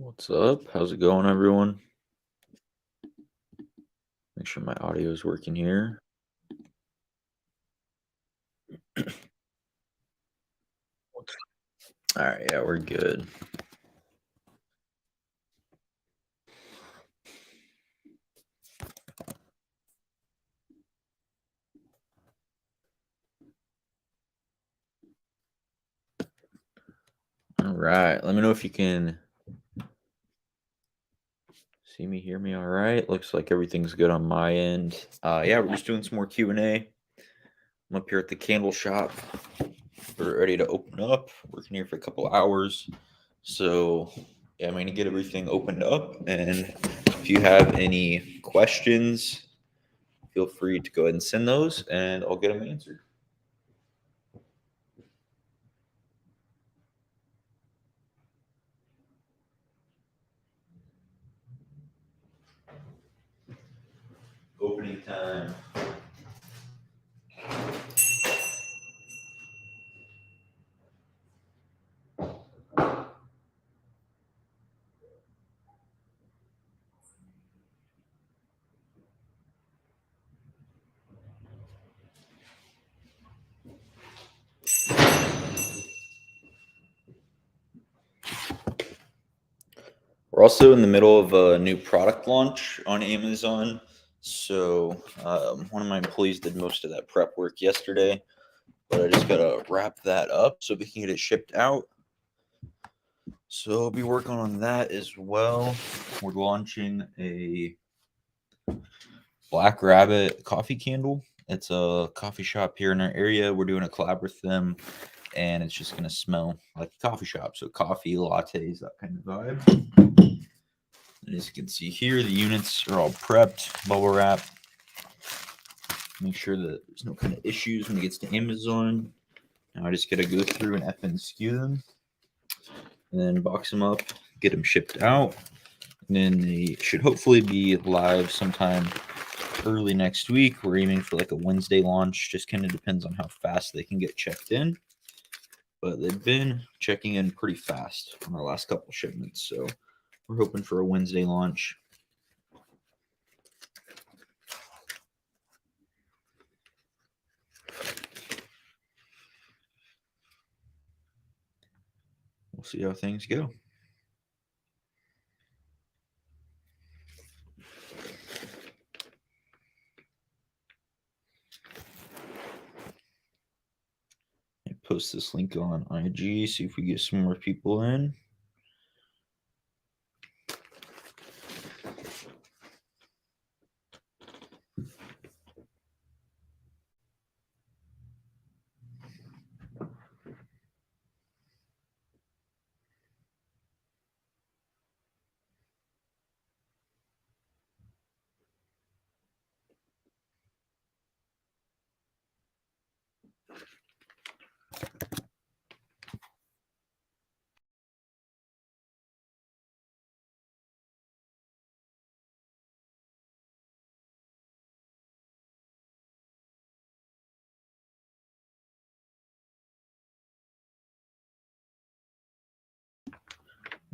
What's up? How's it going, everyone? Make sure my audio is working here. All right, yeah, we're good. All right, let me know if you can see me, hear me. All right, looks like everything's good on my end. Yeah, we're just doing some more Q&A. I'm up here at the candle shop. We're ready to open up. Working here for a couple hours. So, yeah, I'm going to get everything opened up. And if you have any questions, feel free to go ahead and send those, and I'll get them answered. Opening time. We're also in the middle of a new product launch on Amazon. So one of my employees did most of that prep work yesterday, but I just got to wrap that up so we can get it shipped out. So I'll be working on that as well. We're launching a Black Rabbit coffee candle. It's a coffee shop here in our area. We're doing a collab with them, and it's just going to smell like a coffee shop. So coffee, lattes, that kind of vibe. And as you can see here, the units are all prepped, bubble wrap. Make sure that there's no kind of issues when it gets to Amazon. Now I just got to go through and FNSKU them, and then box them up, get them shipped out. And then they should hopefully be live sometime early next week. We're aiming for like a Wednesday launch. Just kind of depends on how fast they can get checked in. But they've been checking in pretty fast on our last couple shipments. So we're hoping for a Wednesday launch. We'll see how things go. Post this link on IG, see if we get some more people in.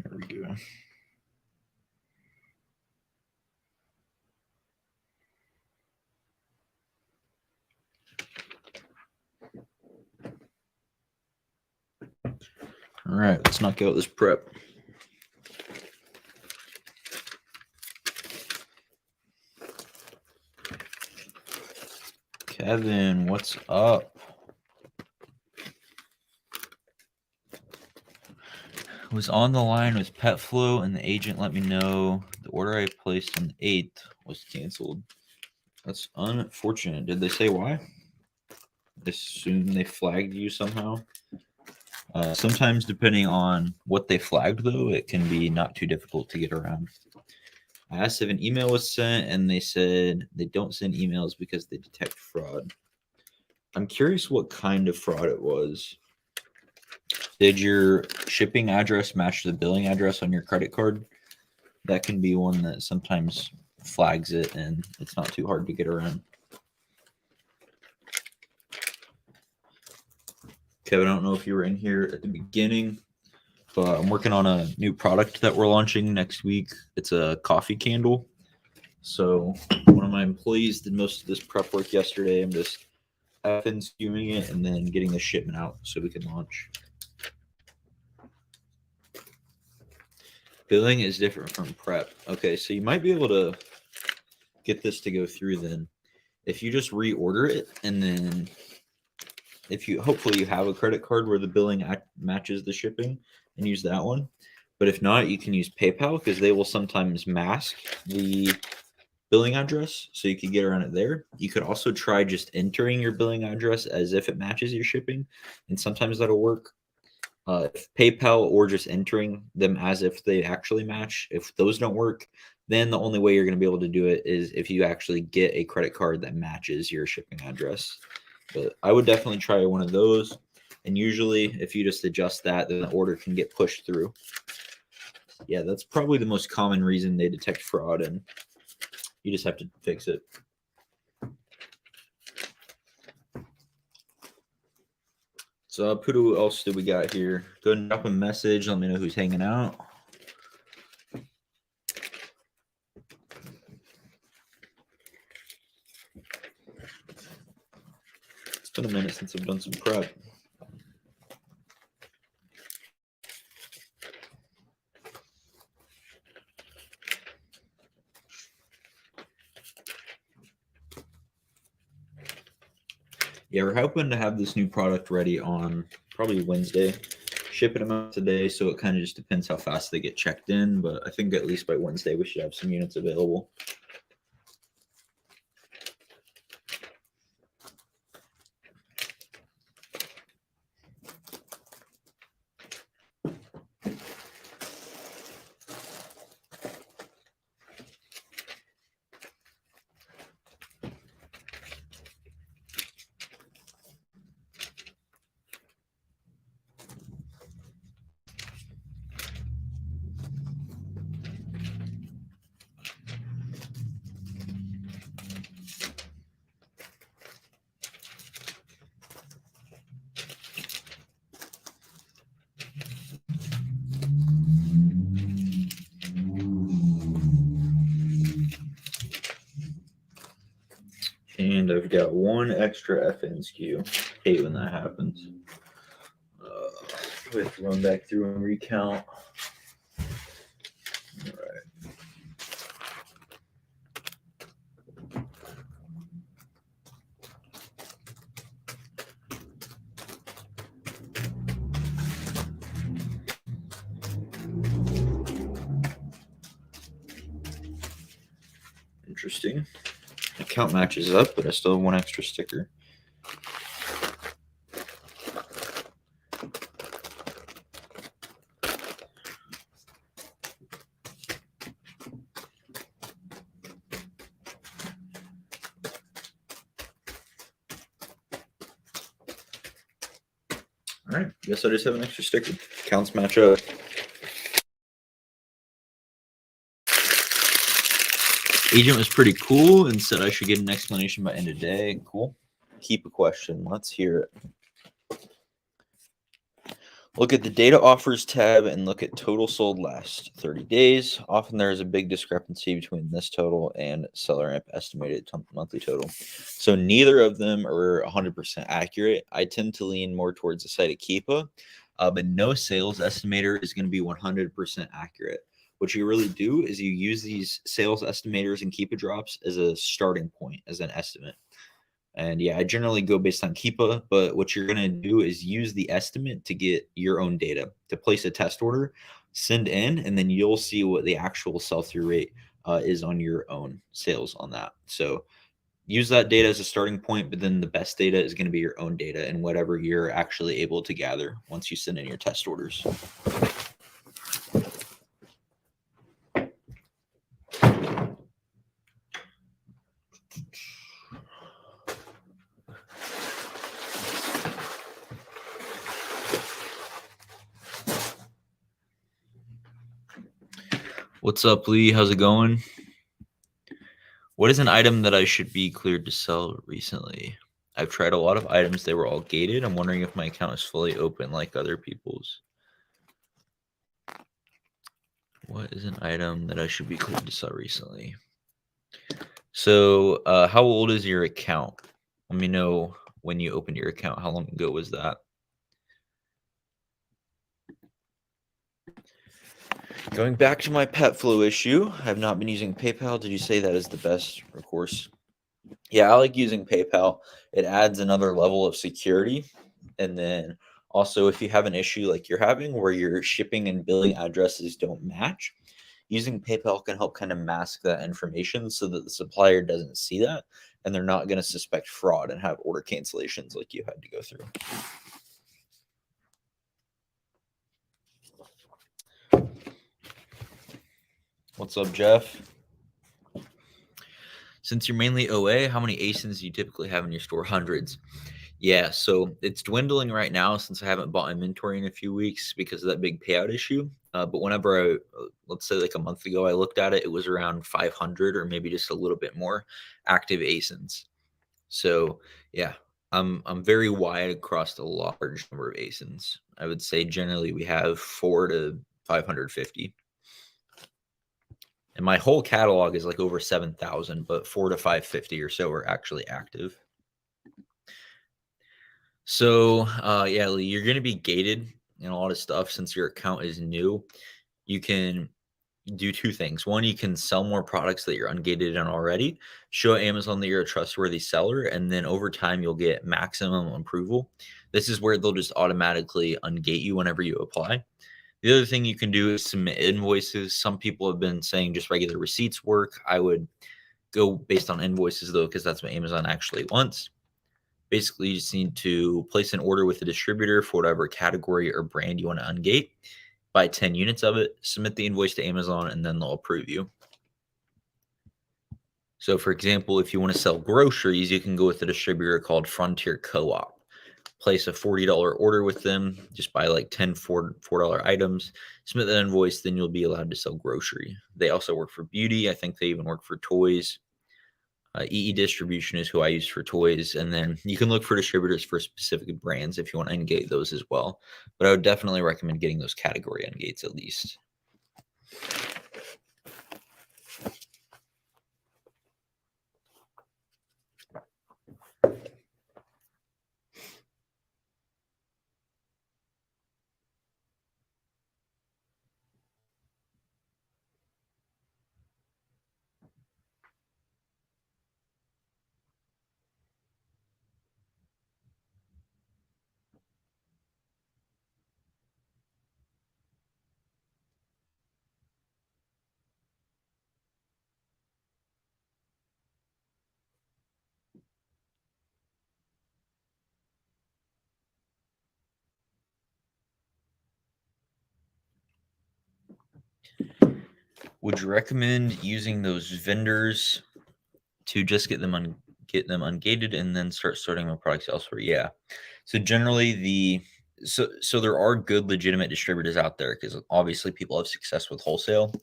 There we go. All right, let's knock out this prep. Kevin, what's up? Was on the line with PetFlow, and the agent let me know the order I placed on the 8th was canceled. That's unfortunate. Did they say why? I assume they flagged you somehow. Sometimes, depending on what they flagged, though, it can be not too difficult to get around. I asked if an email was sent, and they said they don't send emails because they detect fraud. I'm curious what kind of fraud it was. Did your shipping address match the billing address on your credit card? That can be one that sometimes flags it, and it's not too hard to get around. Kevin, I don't know if you were in here at the beginning, But I'm working on a new product that we're launching next week. It's a coffee candle. So one of my employees did most of this prep work yesterday. I'm just skewing it and then getting the shipment out so we can launch. Billing is different from prep. Okay, so you might be able to get this to go through then. If you just reorder it and then if you hopefully you have a credit card where the billing matches the shipping and use that one. But if not, you can use PayPal because they will sometimes mask the billing address, so you could get around it there. You could also try just entering your billing address as if it matches your shipping, and sometimes that'll work. If PayPal or just entering them as if they actually match, if those don't work, then the only way you're going to be able to do it is if you actually get a credit card that matches your shipping address. But I would definitely try one of those. And usually, if you just adjust that, then the order can get pushed through. Yeah, that's probably the most common reason they detect fraud, and you just have to fix it. So, who else do we got here? Go ahead and drop a message. Let me know who's hanging out. It's been a minute since I've done some prep. Yeah, we're hoping to have this new product ready on probably Wednesday. Shipping them out today, so it kind of just depends how fast they get checked in. But I think at least by Wednesday we should have some units available. And I've got one extra FN SKU. Hate when that happens. We have to run back through and recount. All right. Interesting. My count matches up, but I still have one extra sticker. All right, guess I just have an extra sticker. Counts match up. Agent was pretty cool and said I should get an explanation by end of day. Cool. Keep a question. Let's hear it. Look at the data offers tab and look at total sold last 30 days. Often there is a big discrepancy between this total and seller amp estimated monthly total. So neither of them are 100% accurate. I tend to lean more towards the site of Keepa, but no sales estimator is going to be 100% accurate. What you really do is you use these sales estimators and Keepa drops as a starting point, as an estimate. And yeah, I generally go based on Keepa, but what you're going to do is use the estimate to get your own data to place a test order, send in, and then you'll see what the actual sell-through rate is on your own sales on that. So use that data as a starting point, but then the best data is going to be your own data and whatever you're actually able to gather once you send in your test orders. What's up, Lee? How's it going? What is an item that I should be cleared to sell recently? I've tried a lot of items. They were all gated. I'm wondering if my account is fully open like other people's. What is an item that I should be cleared to sell recently? So, how old is your account? Let me know when you opened your account. How long ago was that? Going back to my pet flow issue, I've not been using PayPal. Did you say that is the best recourse? Yeah, I like using PayPal. It adds another level of security. And then also, if you have an issue like you're having where your shipping and billing addresses don't match, using PayPal can help kind of mask that information so that the supplier doesn't see that and they're not going to suspect fraud and have order cancellations like you had to go through. What's up, Jeff? Since you're mainly OA, how many ASINs do you typically have in your store? Hundreds. Yeah, so it's dwindling right now since I haven't bought inventory in a few weeks because of that big payout issue. But whenever let's say like a month ago, I looked at it, it was around 500 or maybe just a little bit more active ASINs. So yeah, I'm very wide across a large number of ASINs. I would say generally we have 4 to 550. And my whole catalog is like over 7,000, but 4 to 550 or so are actually active. So, yeah, Lee, you're going to be gated in a lot of stuff since your account is new. You can do two things. One, you can sell more products that you're ungated in already, show Amazon that you're a trustworthy seller, and then over time, you'll get maximum approval. This is where they'll just automatically ungate you whenever you apply. The other thing you can do is submit invoices. Some people have been saying just regular receipts work. I would go based on invoices though, because that's what Amazon actually wants. Basically, you just need to place an order with the distributor for whatever category or brand you want to ungate, buy 10 units of it, submit the invoice to Amazon, and then they'll approve you. So, for example, if you want to sell groceries, you can go with a distributor called Frontier Co-op. Place a $40 order with them, just buy like 10 $4 items, submit that invoice, then you'll be allowed to sell grocery. They also work for beauty. I think they even work for toys. EE Distribution is who I use for toys, and then you can look for distributors for specific brands if you want to ungate those as well. But I would definitely recommend getting those category ungates at least. Would you recommend using those vendors to just get them ungated and then start sorting my products elsewhere? Yeah. So generally so there are good legitimate distributors out there because obviously people have success with wholesale,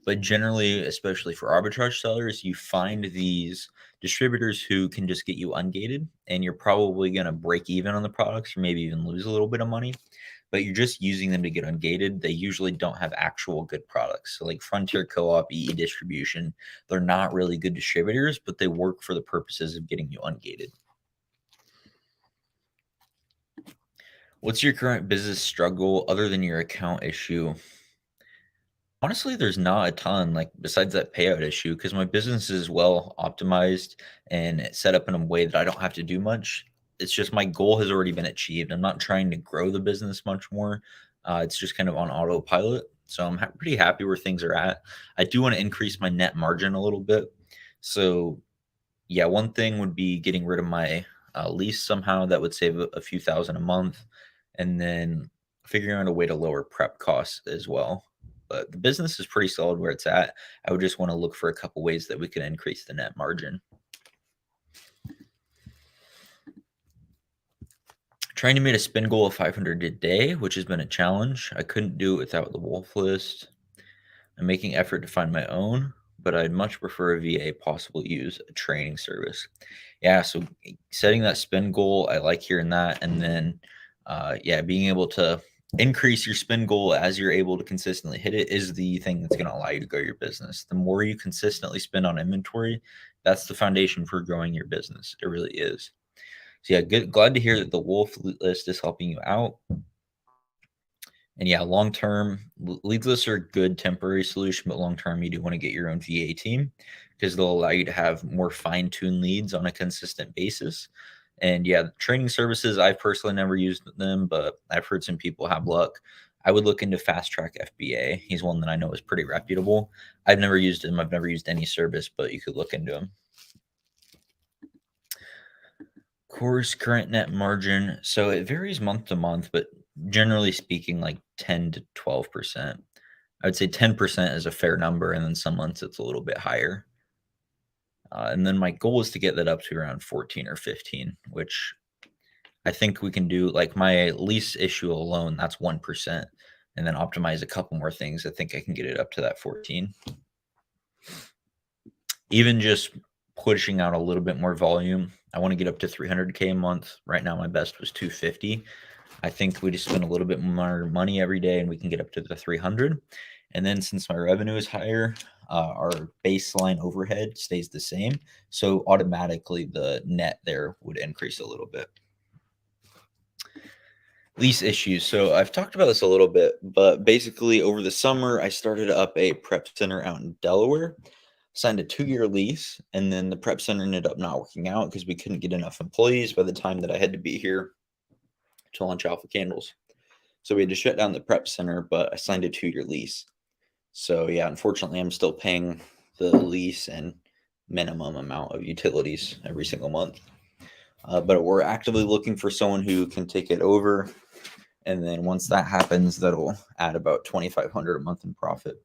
but generally, especially for arbitrage sellers, you find these distributors who can just get you ungated and you're probably going to break even on the products or maybe even lose a little bit of money, but you're just using them to get ungated. They usually don't have actual good products. So like Frontier Co-op, EE Distribution, they're not really good distributors, but they work for the purposes of getting you ungated. What's your current business struggle other than your account issue? Honestly, there's not a ton, like, besides that payout issue, because my business is well optimized and set up in a way that I don't have to do much. It's just my goal has already been achieved. I'm not trying to grow the business much more. It's just kind of on autopilot. So I'm pretty happy where things are at. I do want to increase my net margin a little bit. So yeah, one thing would be getting rid of my lease somehow. That would save a few thousand a month, and then figuring out a way to lower prep costs as well. But the business is pretty solid where it's at. I would just want to look for a couple ways that we can increase the net margin. Trying to meet a spin goal of 500 a day, which has been a challenge. I couldn't do it without the wolf list. I'm making effort to find my own, but I'd much prefer via a possible use a training service. Yeah, so setting that spend goal, I like hearing that, and then yeah, being able to increase your spend goal as you're able to consistently hit it is the thing that's going to allow you to grow your business. The more you consistently spend on inventory, that's the foundation for growing your business. It really is. So yeah, glad to hear that the Wolf list is helping you out. And yeah, long term, lead lists are a good temporary solution, but long term, you do want to get your own VA team because they'll allow you to have more fine tuned leads on a consistent basis. And yeah, training services, I've personally never used them, but I've heard some people have luck. I would look into Fast Track FBA. He's one that I know is pretty reputable. I've never used him. I've never used any service, but you could look into him. Course current net margin. So it varies month to month, but generally speaking, like 10 to 12%. I would say 10% is a fair number, and then some months it's a little bit higher. And then my goal is to get that up to around 14 or 15, which I think we can do. Like my lease issue alone, that's 1%. And then optimize a couple more things. I think I can get it up to that 14. Even just pushing out a little bit more volume. I want to get up to 300K a month. Right now, my best was 250. I think we just spend a little bit more money every day and we can get up to the 300. And then since my revenue is higher, our baseline overhead stays the same. So automatically the net there would increase a little bit. Lease issues. So I've talked about this a little bit, but basically over the summer, I started up a prep center out in Delaware, signed a 2-year lease, and then the prep center ended up not working out because we couldn't get enough employees by the time that I had to be here to launch Alpha Candles. So we had to shut down the prep center, but I signed a 2-year lease. So yeah, unfortunately, I'm still paying the lease and minimum amount of utilities every single month. But we're actively looking for someone who can take it over. And then once that happens, that'll add about $2,500 a month in profit.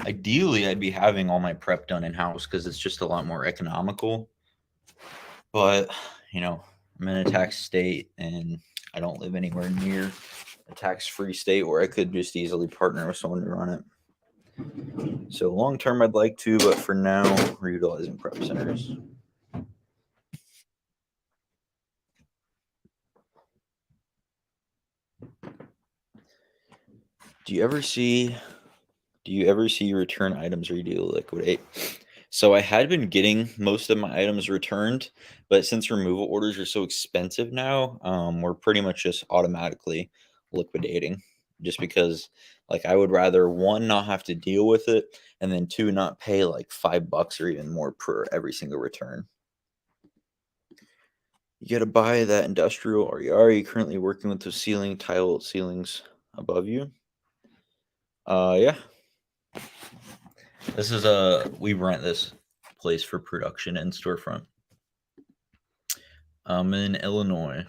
Ideally, I'd be having all my prep done in-house because it's just a lot more economical. But, you know, I'm in a tax state and I don't live anywhere near a tax-free state where I could just easily partner with someone to run it. So long term, I'd like to, but for now, we're utilizing prep centers. Do you ever see return items or you do liquidate? So I had been getting most of my items returned, but since removal orders are so expensive now, we're pretty much just automatically liquidating just because like I would rather one not have to deal with it and then two not pay like $5 or even more per every single return. You got to buy that industrial RER. Are you currently working with the ceiling tile ceilings above you? Yeah. This is we rent this place for production and storefront. I'm in Illinois.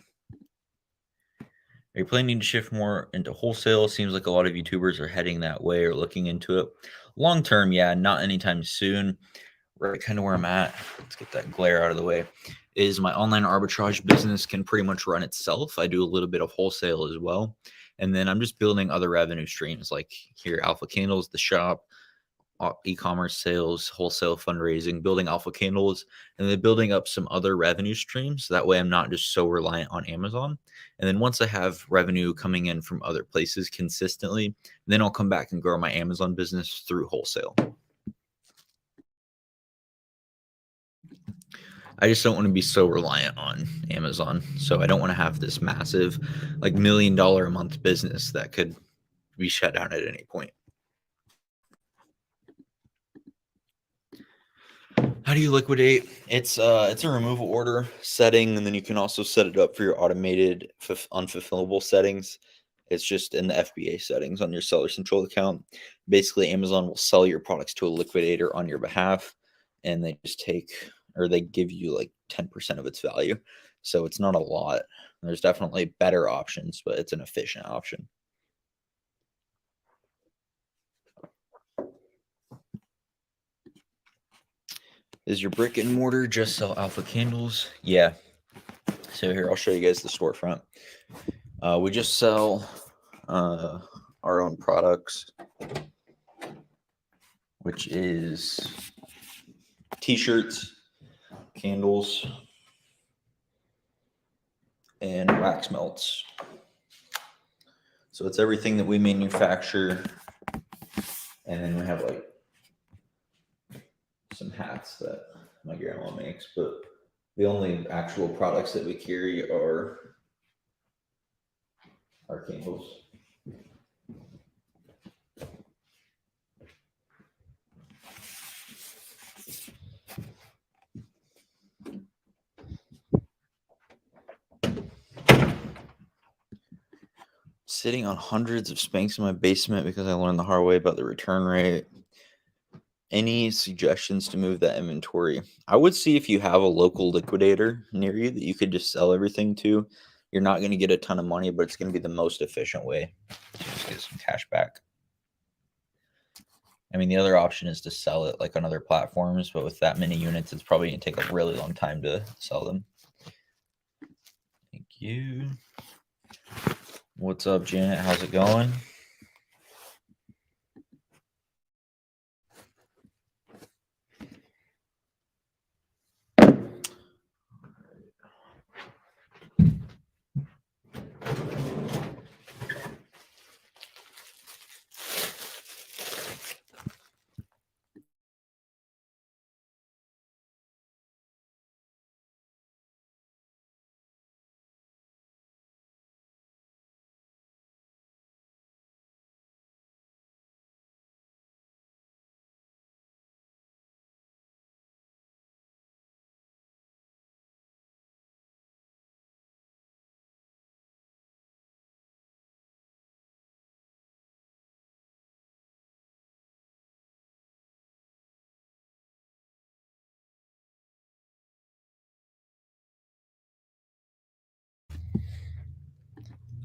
Are you planning to shift more into wholesale? Seems like a lot of YouTubers are heading that way or looking into it. Long term, yeah, not anytime soon. Right, kind of where I'm at. Let's get that glare out of the way. Is my online arbitrage business can pretty much run itself. I do a little bit of wholesale as well. And then I'm just building other revenue streams like here, Alpha Candles, the shop, e-commerce sales, wholesale fundraising, building Alpha Candles, and then building up some other revenue streams. So that way I'm not just so reliant on Amazon. And then once I have revenue coming in from other places consistently, then I'll come back and grow my Amazon business through wholesale. I just don't want to be so reliant on Amazon. So I don't want to have this massive, like $1 million a month business that could be shut down at any point. How do you liquidate? It's a removal order setting, and then you can also set it up for your automated unfulfillable settings. It's just in the FBA settings on your seller central account. Basically, Amazon will sell your products to a liquidator on your behalf, and they just they give you like 10% of its value. So it's not a lot. There's definitely better options, but it's an efficient option. Is your brick and mortar just sell Alpha Candles? Yeah. So here, I'll show you guys the storefront. We just sell our own products, which is t-shirts, candles, and wax melts. So it's everything that we manufacture. And then we have like some hats that my grandma makes, but the only actual products that we carry are our candles. Sitting on hundreds of Spanx in my basement because I learned the hard way about the return rate. Any suggestions to move that inventory? I would see if you have a local liquidator near you that you could just sell everything to. You're not going to get a ton of money, but it's going to be the most efficient way to just get some cash back. I mean, the other option is to sell it like on other platforms, but with that many units, it's probably going to take a really long time to sell them. Thank you. What's up, Janet? How's it going?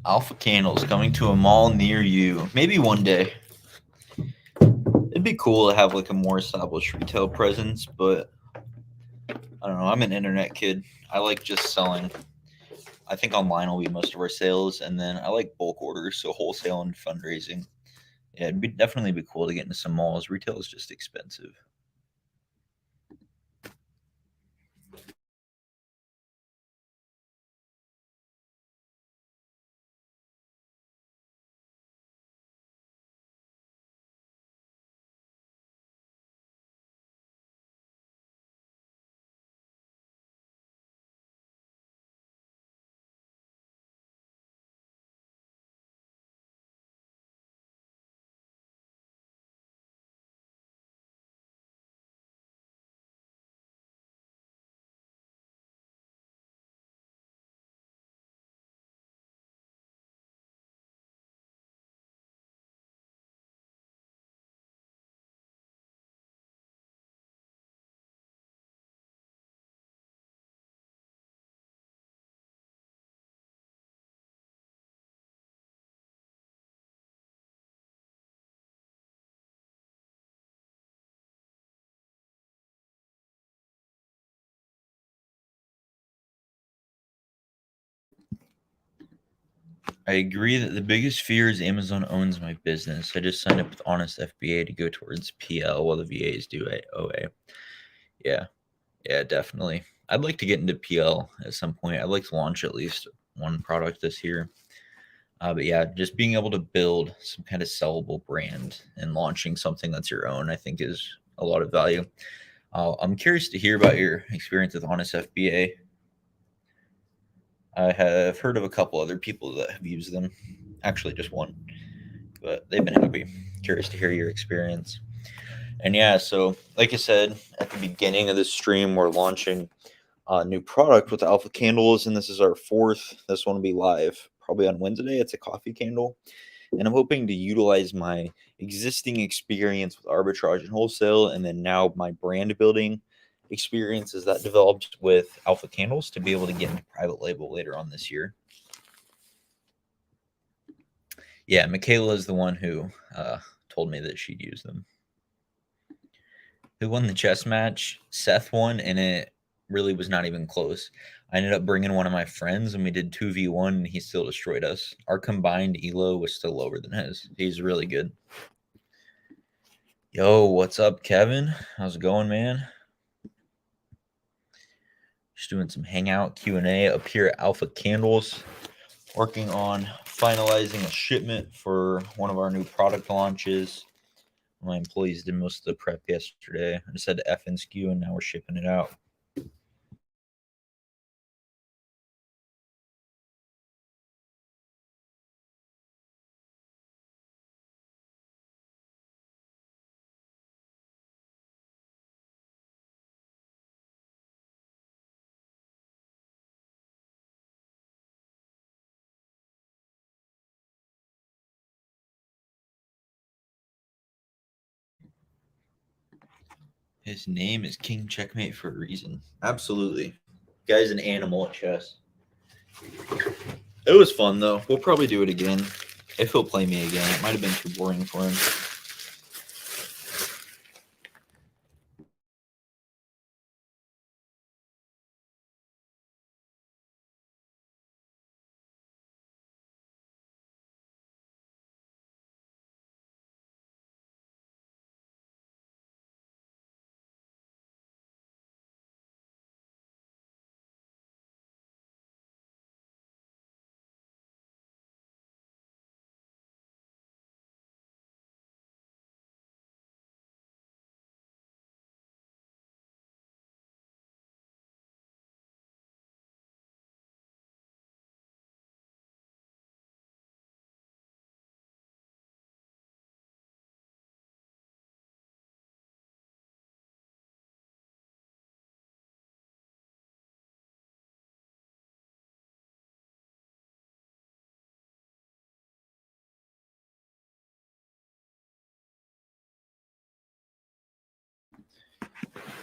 Alpha Candles coming to a mall near you. Maybe one day. It'd be cool to have like a more established retail presence, but I don't know. I'm an internet kid. I like just selling. I think online will be most of our sales, and then I like bulk orders, so wholesale and fundraising. Yeah, it'd be definitely be cool to get into some malls. Retail is just expensive. I agree that the biggest fear is Amazon owns my business. I just signed up with Honest FBA to go towards PL while the VAs do OA. Yeah, yeah, definitely. I'd like to get into PL at some point. I'd like to launch at least one product this year. But yeah, just being able to build some kind of sellable brand and launching something that's your own, I think, is a lot of value. I'm curious to hear about your experience with Honest FBA. I have heard of a couple other people that have used them. Actually, just one, but they've been happy. Curious to hear your experience. And yeah, so like I said at the beginning of this stream, we're launching a new product with Alpha Candles, and this is our fourth. This one will be live probably on Wednesday. It's a coffee candle, and I'm hoping to utilize my existing experience with arbitrage and wholesale, and then now my brand building experiences that developed with Alpha Candles to be able to get into private label later on this year. Yeah, Michaela is the one who told me that she'd use them. Who won the chess match? Seth won, and it really was not even close. I ended up bringing one of my friends and we did 2v1 and he still destroyed us. Our combined elo was still lower than his. He's really good. Yo, what's up, Kevin? How's it going, man? Just doing some Hangout Q&A up here at Alpha Candles. Working on finalizing a shipment for one of our new product launches. My employees did most of the prep yesterday. I just had to F and SKU and now we're shipping it out. His name is King Checkmate for a reason. Absolutely. Guy's an animal at chess. It was fun, though. We'll probably do it again. If he'll play me again. It might have been too boring for him.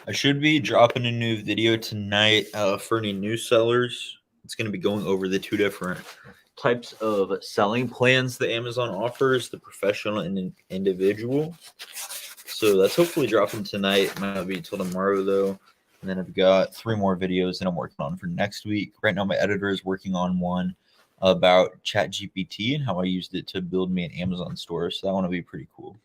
I should be dropping a new video tonight for any new sellers. It's going to be going over the two different types of selling plans that Amazon offers, the professional and individual. So that's hopefully dropping tonight. Might not be until tomorrow, though. And then I've got 3 more videos that I'm working on for next week. Right now, my editor is working on one about ChatGPT and how I used it to build me an Amazon store. So that one will be pretty cool.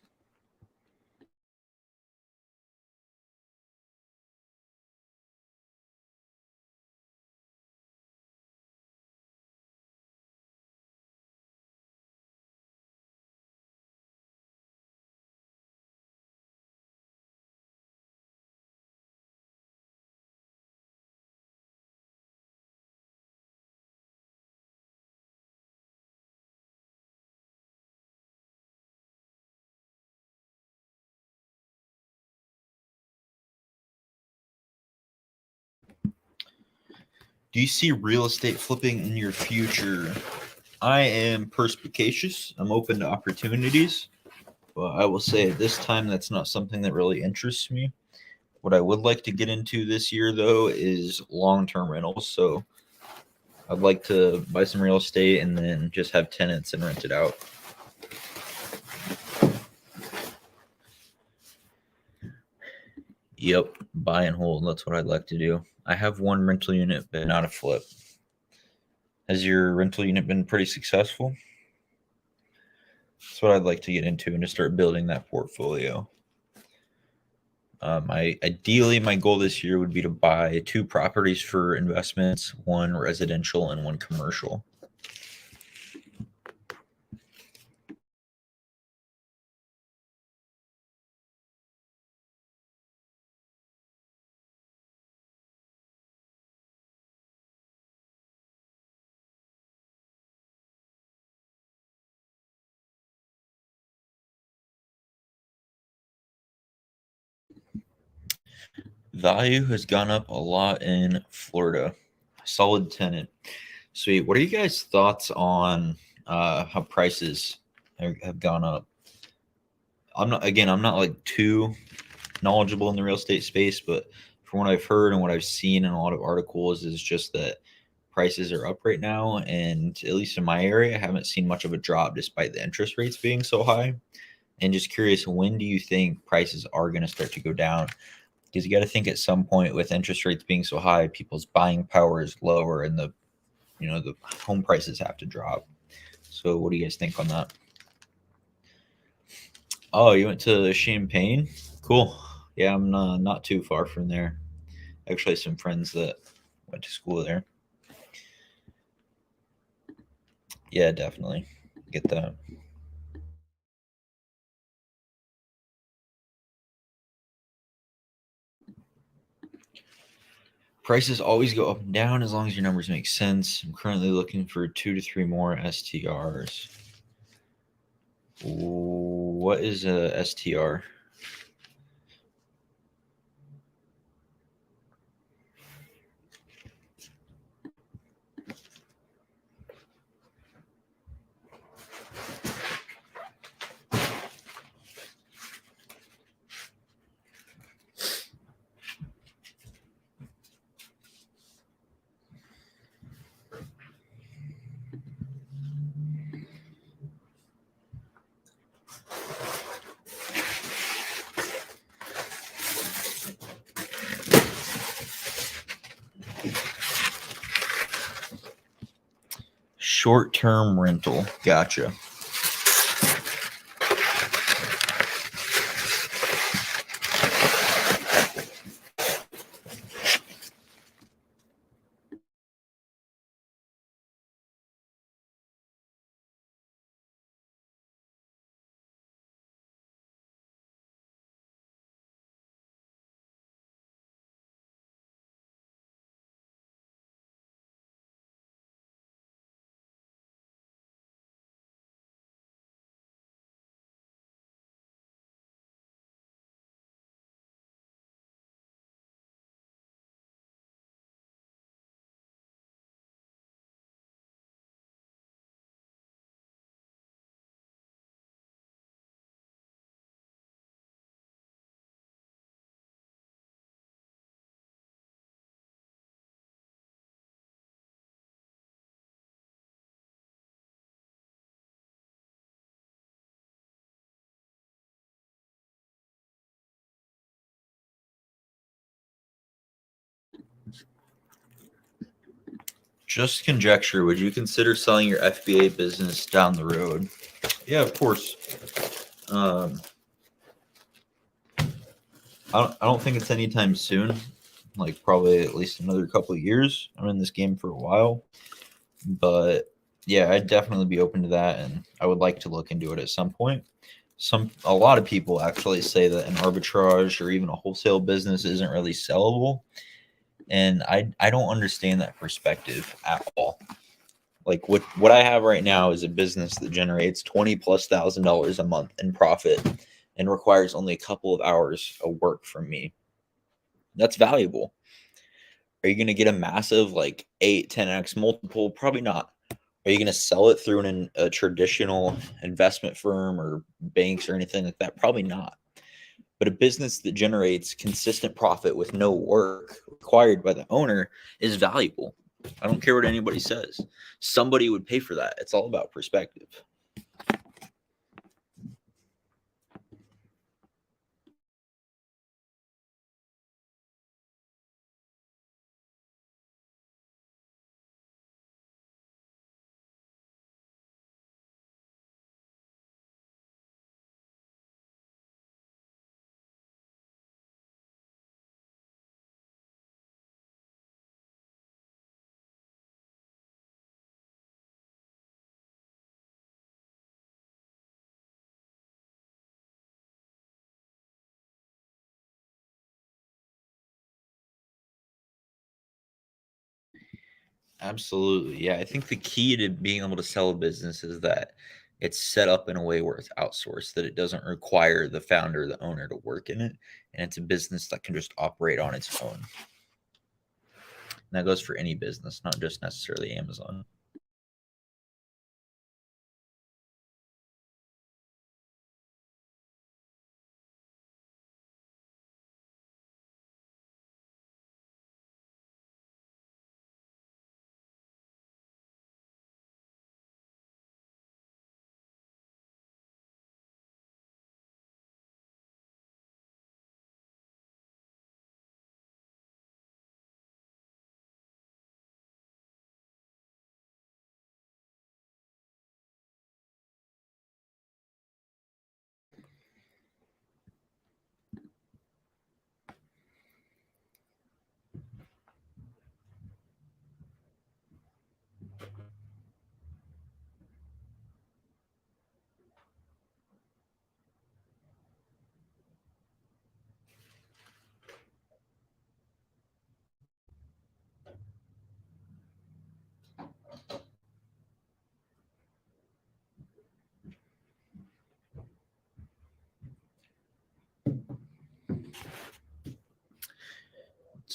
Do you see real estate flipping in your future? I am perspicacious. I'm open to opportunities. But I will say at this time, that's not something that really interests me. What I would like to get into this year, though, is long term rentals. So I'd like to buy some real estate and then just have tenants and rent it out. Yep, buy and hold. That's what I'd like to do. I have one rental unit, but not a flip. Has your rental unit been pretty successful? That's what I'd like to get into and to start building that portfolio. Ideally, my goal this year would be to buy 2 properties for investments, one residential and one commercial. Value has gone up a lot in Florida. Solid tenant. Sweet. What are you guys' thoughts on how prices have gone up? I'm not like too knowledgeable in the real estate space, but from what I've heard and what I've seen in a lot of articles is just that prices are up right now. And at least in my area, I haven't seen much of a drop despite the interest rates being so high. And just curious, when do you think prices are going to start to go down? because you got to think at some point with interest rates being so high, people's buying power is lower, and the home prices have to drop. So, what do you guys think on that? Oh, you went to Champaign? Cool. Yeah, I'm not too far from there. Actually, some friends that went to school there. Yeah, definitely get that. Prices always go up and down as long as your numbers make sense. I'm currently looking for 2 to 3 more STRs. What is a STR? Short-term rental. Gotcha. Just conjecture. Would you consider selling your FBA business down the road? Yeah, of course. Um, I don't think it's anytime soon. Like probably at least another couple of years. I'm in this game for a while, but yeah, I'd definitely be open to that, and I would like to look into it at some point. A lot of people actually say that an arbitrage or even a wholesale business isn't really sellable, and I don't understand that perspective at all. Like what I have right now is a business that generates 20 plus thousand dollars a month in profit and requires only a couple of hours of work from me. That's valuable. Are you going to get a massive like 8, 10x multiple? Probably not. Are you going to sell it through a traditional investment firm or banks or anything like that? Probably not. But a business that generates consistent profit with no work required by the owner is valuable. I don't care what anybody says. Somebody would pay for that. It's all about perspective. Absolutely. Yeah. I think the key to being able to sell a business is that it's set up in a way where it's outsourced, that it doesn't require the founder, the owner to work in it. And it's a business that can just operate on its own. And that goes for any business, not just necessarily Amazon.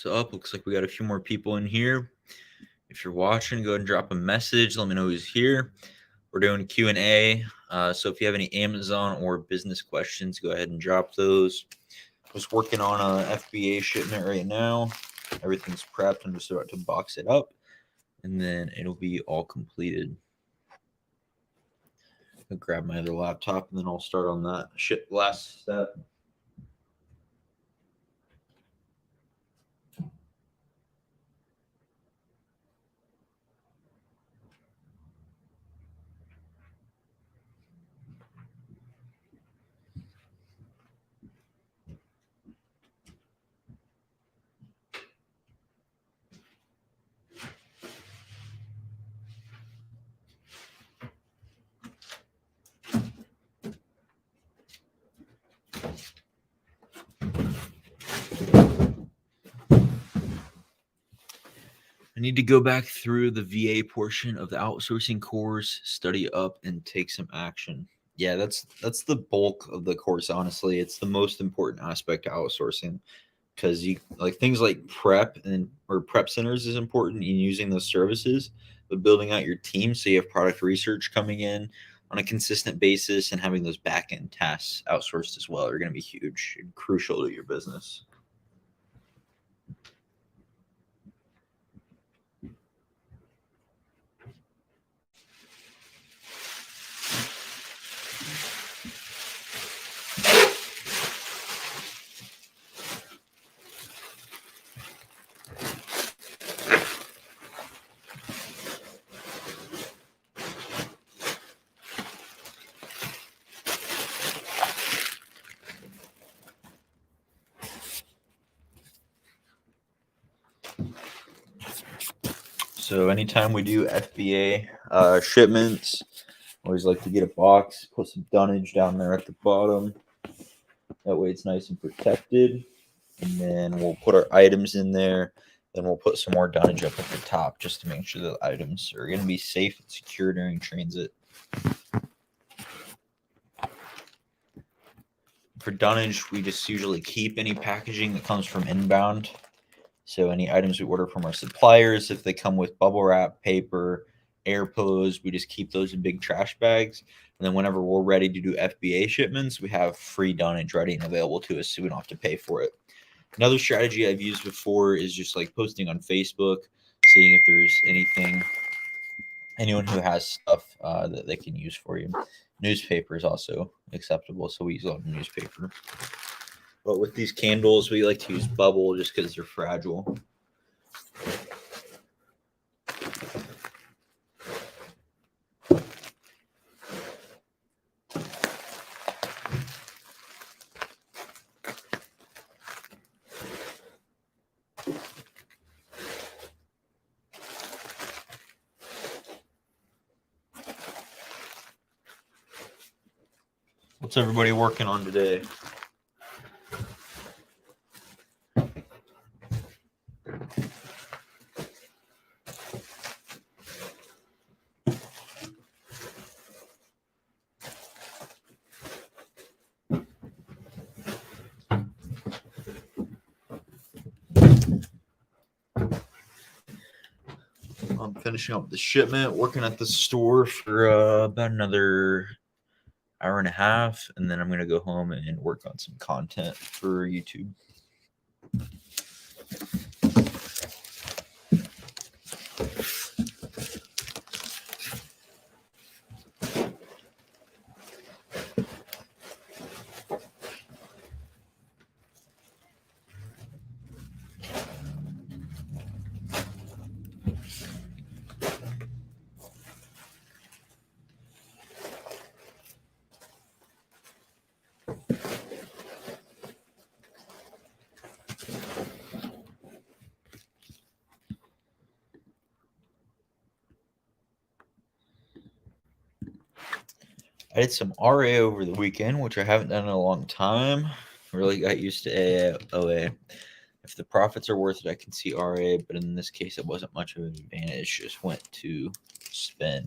What's up? Looks like we got a few more people in here. If you're watching, go ahead and drop a message. Let me know who's here. We're doing Q&A. So if you have any Amazon or business questions, go ahead and drop those. Just working on a FBA shipment right now. Everything's prepped. I'm just about to box it up, and then it'll be all completed. I'll grab my other laptop, and then I'll start on that last step. I need to go back through the VA portion of the outsourcing course, study up, and take some action. Yeah, that's the bulk of the course. Honestly, it's the most important aspect of outsourcing, because you like things like prep centers is important in using those services, but building out your team so you have product research coming in on a consistent basis and having those back end tasks outsourced as well are going to be huge and crucial to your business. So anytime we do FBA shipments, always like to get a box, put some dunnage down there at the bottom. That way it's nice and protected. And then we'll put our items in there. Then we'll put some more dunnage up at the top just to make sure the items are going to be safe and secure during transit. For dunnage, we just usually keep any packaging that comes from inbound. So any items we order from our suppliers, if they come with bubble wrap, paper, air pillows, we just keep those in big trash bags. And then whenever we're ready to do FBA shipments, we have free dunnage ready and available to us so we don't have to pay for it. Another strategy I've used before is just like posting on Facebook, seeing if there's anyone who has stuff that they can use for you. Newspaper is also acceptable, so we use a lot of newspaper. But with these candles, we like to use bubble just because they're fragile. What's everybody working on today? I'm finishing up the shipment, working at the store for about another hour and a half, and then I'm going to go home and work on some content for YouTube. I did some RA over the weekend, which I haven't done in a long time. Really got used to OA. If the profits are worth it, I can see RA, but in this case, it wasn't much of an advantage. Just went to spend.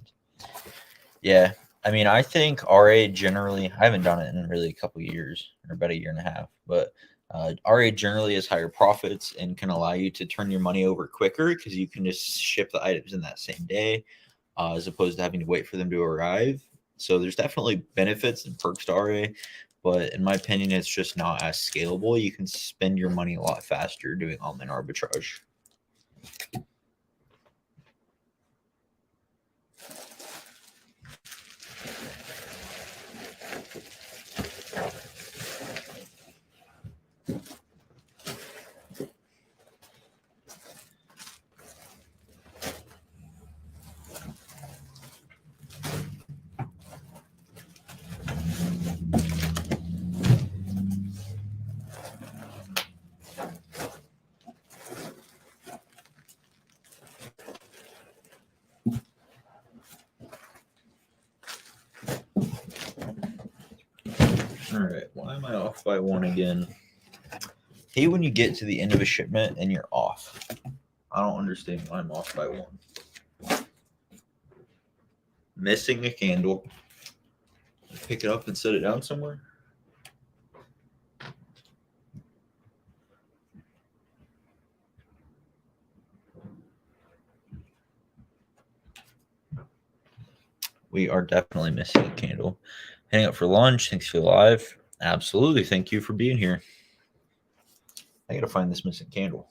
Yeah, I mean, I think RA generally, I haven't done it in really a couple years, or about a year and a half, but RA generally has higher profits and can allow you to turn your money over quicker because you can just ship the items in that same day, as opposed to having to wait for them to arrive. So there's definitely benefits and perks to RA, but in my opinion, it's just not as scalable. You can spend your money a lot faster doing online arbitrage. All right, why am I off by one again? Hate when you get to the end of a shipment and you're off. I don't understand why I'm off by one. Missing a candle. Pick it up and set it down somewhere. We are definitely missing a candle. Hang out for lunch. Thanks for live. Absolutely. Thank you for being here. I gotta find this missing candle.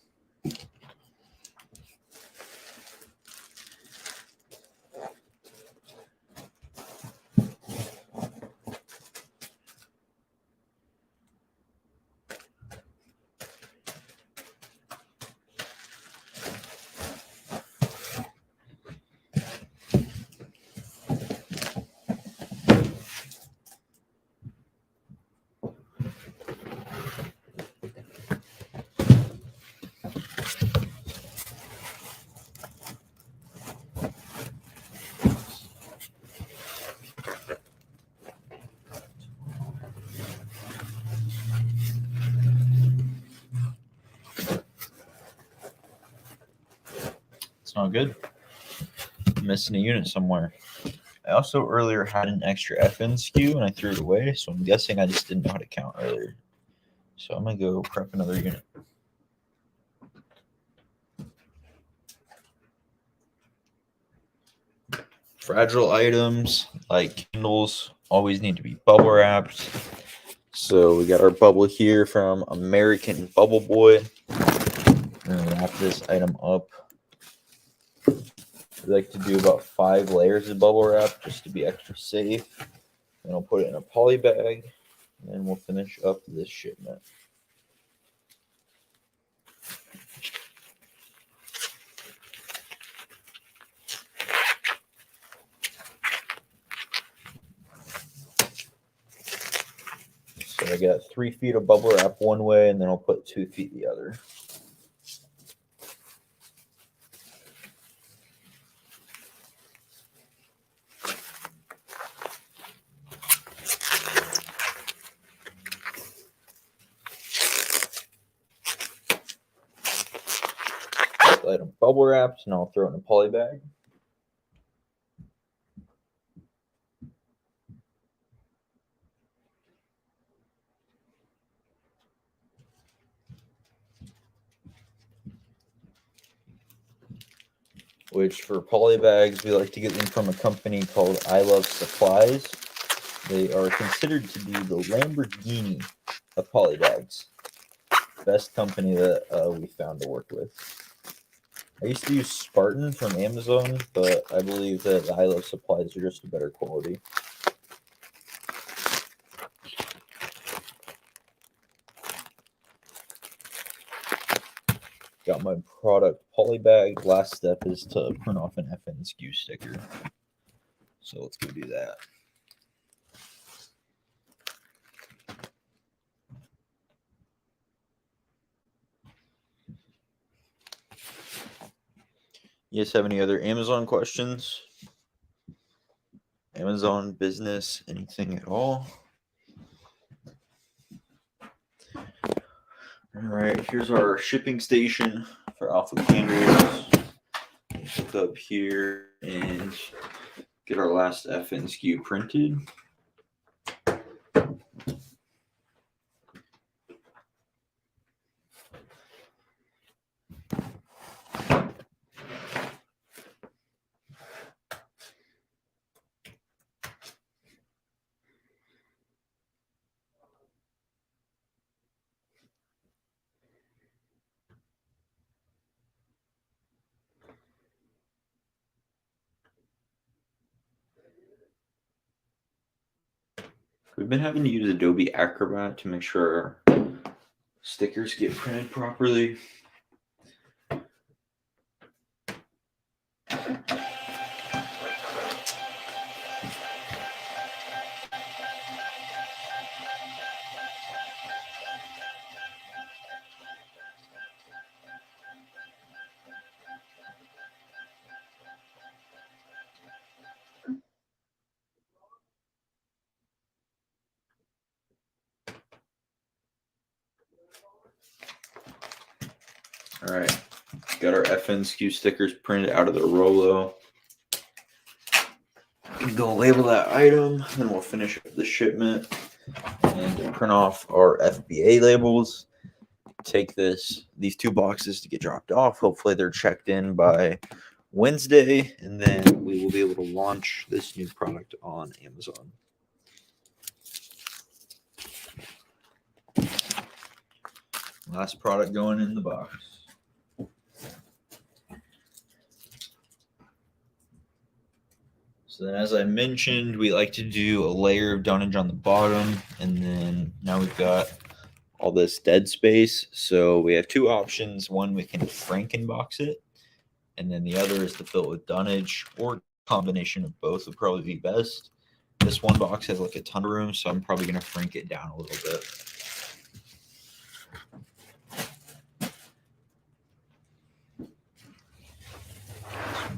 It's not good. I'm missing a unit somewhere. I also earlier had an extra FN SKU and I threw it away, so I'm guessing I just didn't know how to count earlier. So I'm gonna go prep another unit. Fragile items like candles always need to be bubble wrapped. So we got our bubble here from American Bubble Boy. We're gonna wrap this item up. We like to do about 5 layers of bubble wrap just to be extra safe. Then I'll put it in a poly bag, and then we'll finish up this shipment. So I got 3 feet of bubble wrap one way, and then I'll put 2 feet the other. Item bubble wrapped, and I'll throw it in a poly bag. Which for poly bags, we like to get them from a company called I Love Supplies. They are considered to be the Lamborghini of poly bags. Best company that we found to work with. I used to use Spartan from Amazon, but I believe that I Love Supplies are just a better quality. Got my product poly bag. Last step is to print off an FN SKU sticker. So let's go do that. You guys have any other Amazon questions? Amazon business, anything at all? All right, here's our shipping station for Alpha Candles. Hook up here and get our last FN SKU printed. We've been having to use Adobe Acrobat to make sure our stickers get printed properly. All right, got our FNSKU stickers printed out of the Rolo. Gonna go label that item, then we'll finish up the shipment and print off our FBA labels. Take these 2 boxes to get dropped off. Hopefully they're checked in by Wednesday, and then we will be able to launch this new product on Amazon. Last product going in the box. So then, as I mentioned, we like to do a layer of dunnage on the bottom, and then now we've got all this dead space. So we have 2 options. One, we can Frankenbox it, and then the other is to fill it with dunnage, or combination of both would probably be best. This one box has like a ton of room, so I'm probably going to frank it down a little bit.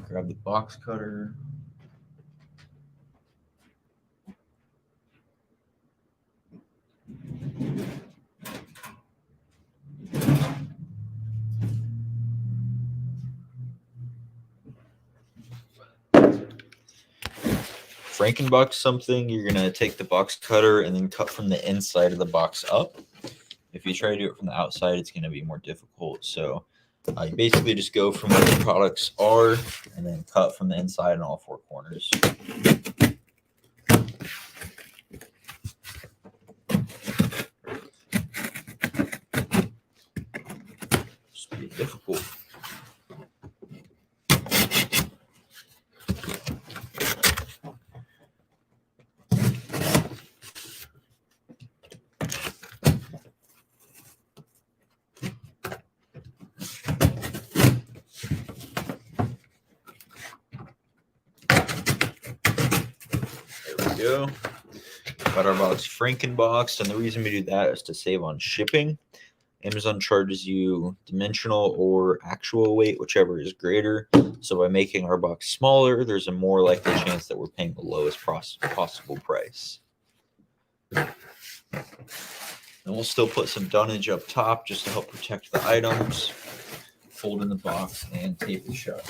Grab the box cutter. Frankenbox something, you're going to take the box cutter and then cut from the inside of the box up. If you try to do it from the outside, it's going to be more difficult. So you basically just go from where the products are and then cut from the inside in all 4 corners. Just be difficult. Go. Got our box Frankenboxed, and the reason we do that is to save on shipping. Amazon charges you dimensional or actual weight, whichever is greater. So by making our box smaller, there's a more likely chance that we're paying the lowest possible price. And we'll still put some dunnage up top just to help protect the items. Fold in the box and tape it shut.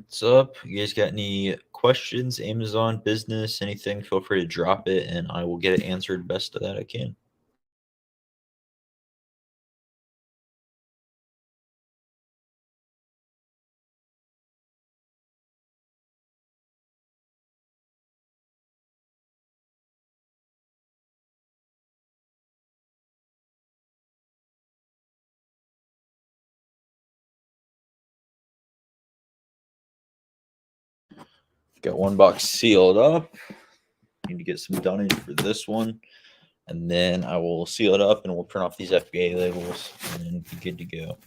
What's up? You guys got any questions, Amazon business, anything? Feel free to drop it and I will get it answered best that I can. Got one box sealed up. Need to get some dunnage for this one. And then I will seal it up and we'll print off these FBA labels and be good to go.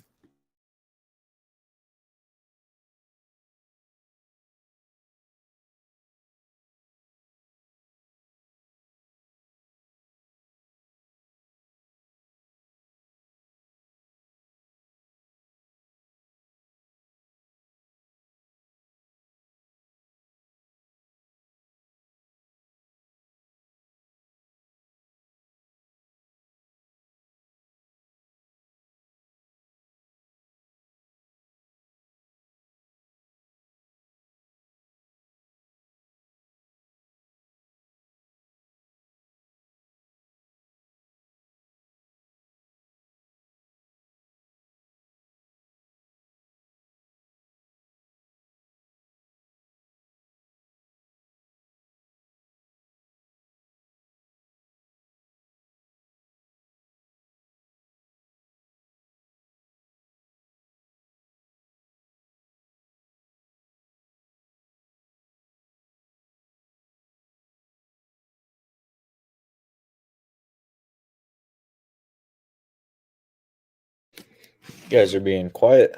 You guys are being quiet.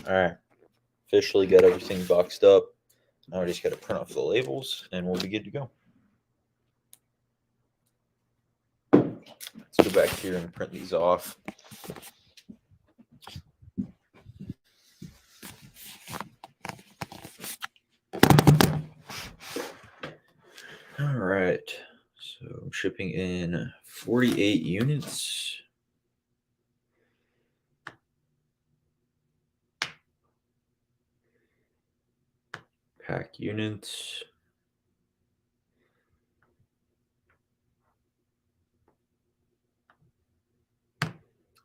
All right. Officially got everything boxed up. Now I just got to print off the labels and we'll be good to go. Let's go back here and print these off. All right. So I'm shipping in 48 units. Pack units.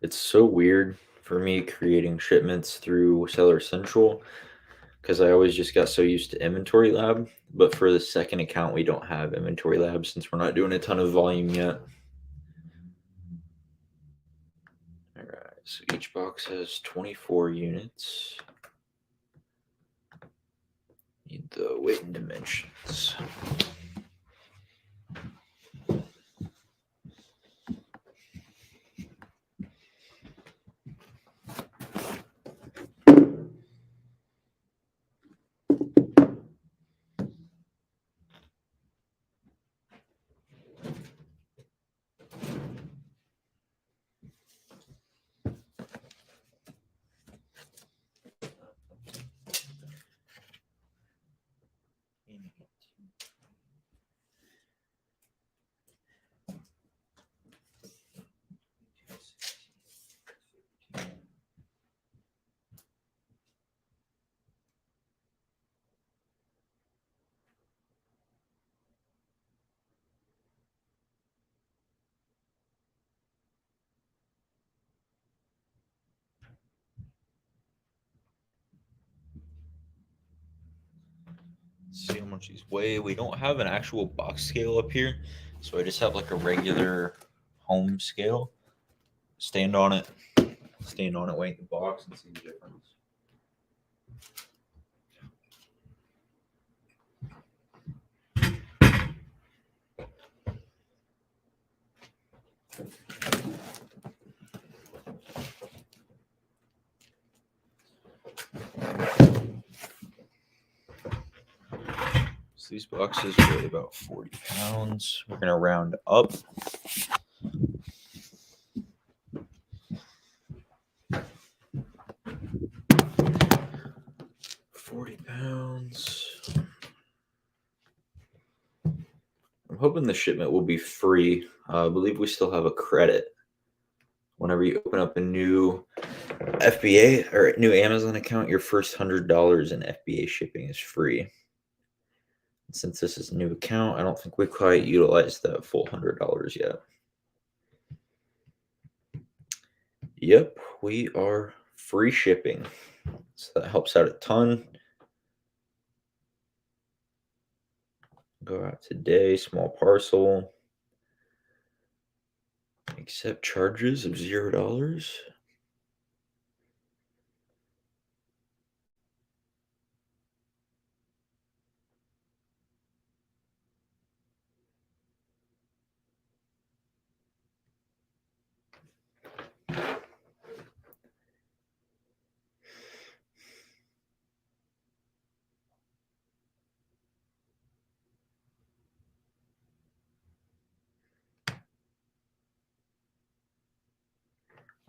It's so weird for me creating shipments through Seller Central because I always just got so used to Inventory Lab. But for the second account, we don't have Inventory Lab since we're not doing a ton of volume yet. All right, so each box has 24 units. Need the weight and dimensions. Let's see how much these weigh. We don't have an actual box scale up here, so I just have like a regular home scale. Stand on it, weigh the box, and see the difference. So these boxes weigh about 40 pounds. We're going to round up. £40. I'm hoping the shipment will be free. I believe we still have a credit. Whenever you open up a new FBA or new Amazon account, your first $100 in FBA shipping is free. Since this is a new account, I don't think we quite utilized that full $100 yet. Yep, we are free shipping. So that helps out a ton. Go out today, small parcel. Accept charges of $0.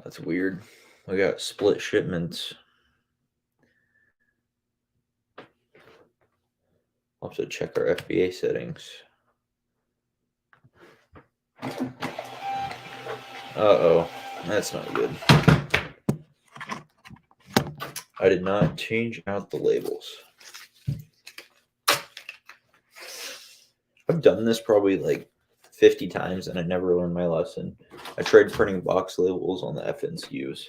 That's weird. We got split shipments. I'll have to check our FBA settings. Uh-oh, that's not good. I did not change out the labels. I've done this probably like 50 times and I never learned my lesson. I tried printing box labels on the FNCUs.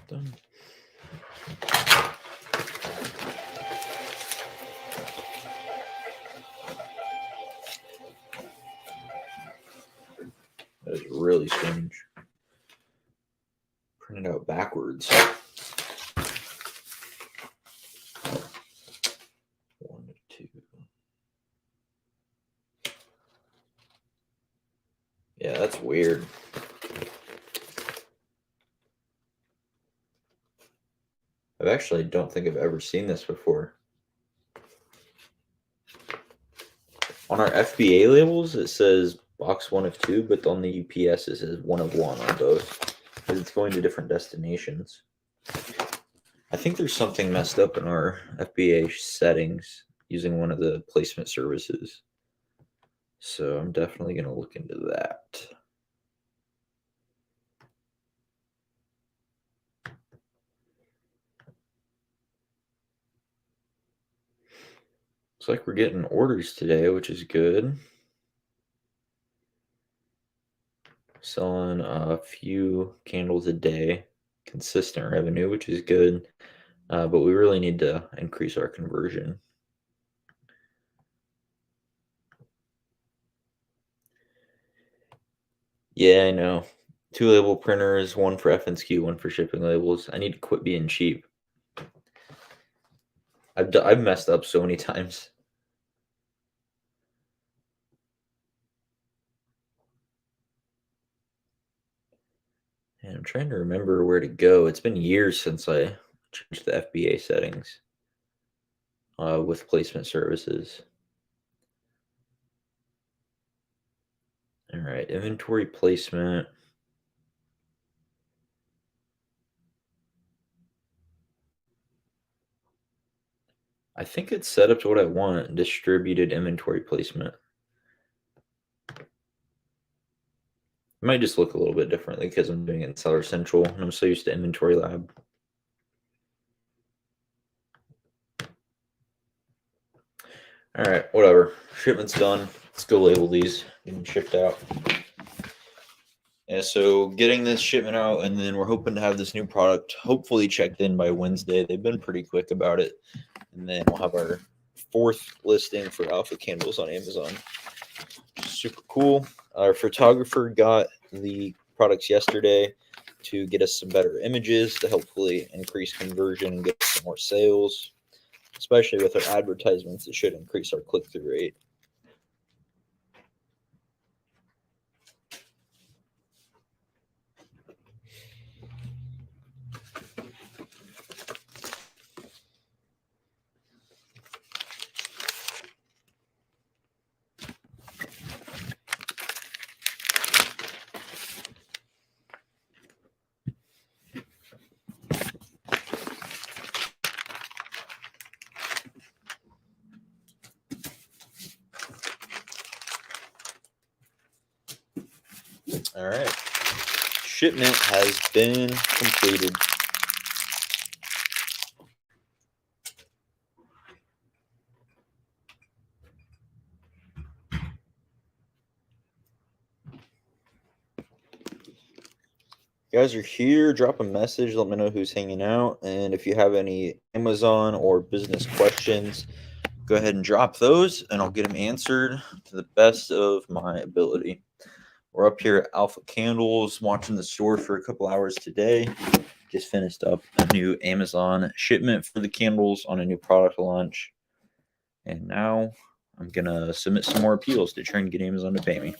Done. That is really strange. Print it out backwards. 1 to 2. Yeah, that's weird. I actually don't think I've ever seen this before. On our FBA labels, it says box 1 of 2, but on the UPS, it says 1 of 1 on both. Because it's going to different destinations. I think there's something messed up in our FBA settings using one of the placement services. So I'm definitely going to look into that. Looks like we're getting orders today, which is good. Selling a few candles a day, consistent revenue, which is good. But we really need to increase our conversion. Yeah, I know. 2 label printers, 1 for FNSQ, 1 for shipping labels. I need to quit being cheap. I've messed up so many times. And I'm trying to remember where to go. It's been years since I changed the FBA settings with placement services. All right, inventory placement. I think it's set up to what I want, distributed inventory placement. It might just look a little bit differently because I'm doing it in Seller Central and I'm so used to Inventory Lab. All right, whatever. Shipment's done. Let's go label these. Get them shipped out. Yeah, so getting this shipment out, and then we're hoping to have this new product hopefully checked in by Wednesday. They've been pretty quick about it. And then we'll have our 4th listing for Alpha Candles on Amazon. Super cool. Our photographer got the products yesterday to get us some better images to hopefully increase conversion and get some more sales. Especially with our advertisements, it should increase our click-through rate. All right. Shipment has been completed. If you guys are here, drop a message. Let me know who's hanging out. And if you have any Amazon or business questions, go ahead and drop those, and I'll get them answered to the best of my ability. We're up here at Alpha Candles, watching the store for a couple hours today. Just finished up a new Amazon shipment for the candles on a new product launch. And now I'm going to submit some more appeals to try and get Amazon to pay me.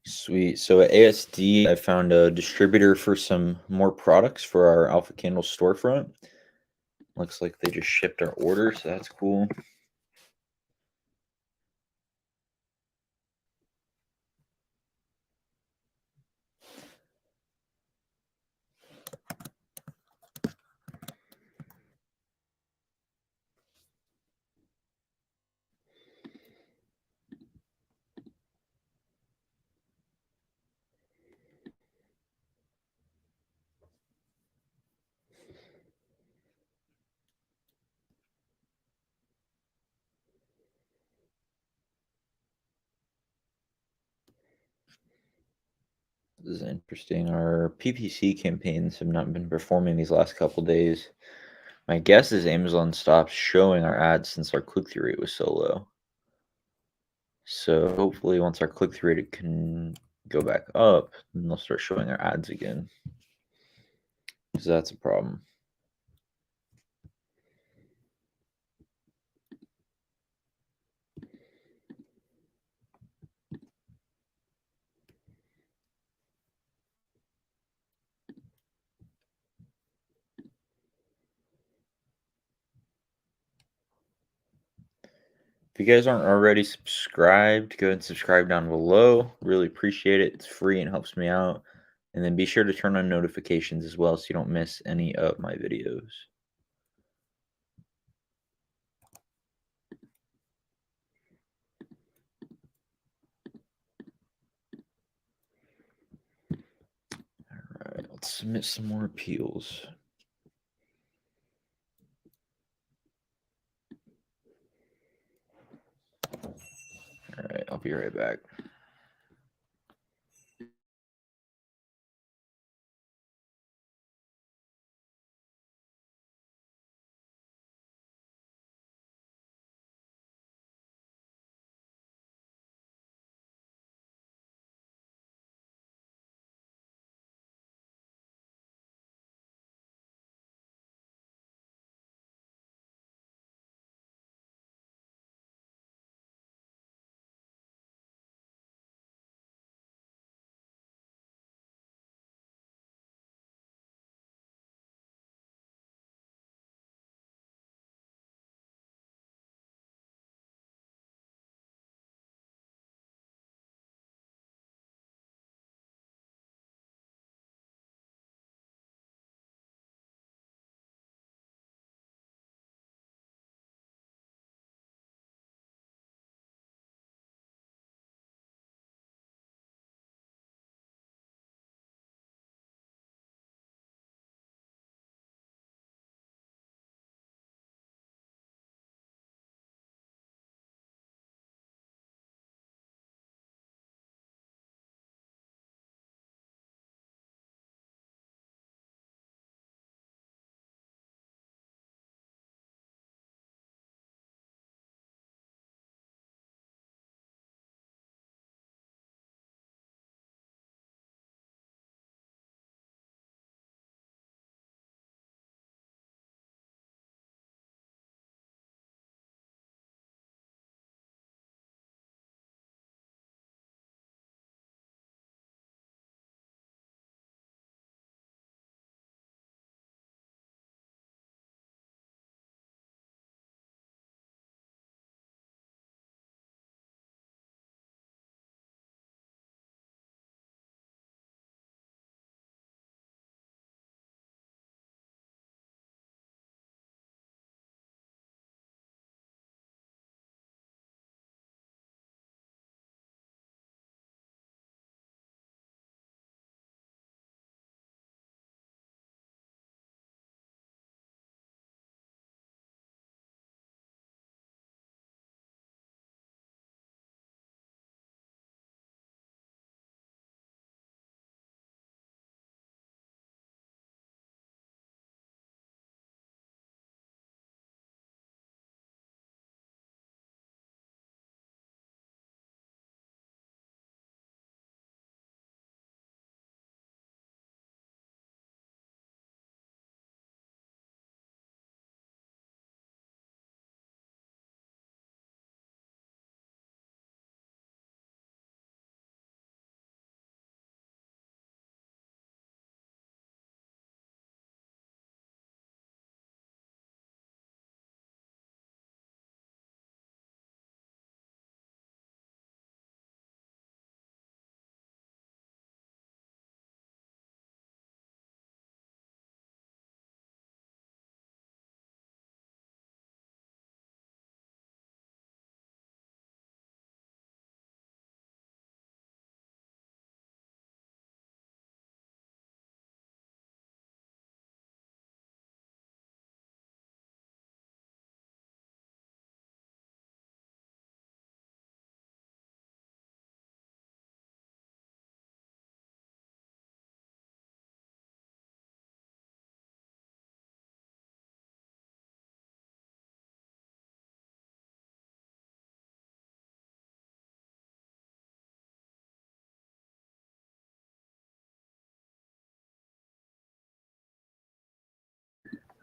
Sweet. So at ASD, I found a distributor for some more products for our Alpha Candle storefront. Looks like they just shipped our order, so that's cool. This is interesting. Our PPC campaigns have not been performing these last couple days. My guess is Amazon stopped showing our ads since our click-through rate was so low. So hopefully once our click-through rate can go back up, then they'll start showing our ads again. Because that's a problem. If you guys aren't already subscribed, go ahead and subscribe down below. Really appreciate it. It's free and helps me out. And then be sure to turn on notifications as well so you don't miss any of my videos. All right, let's submit some more appeals. All right, I'll be right back.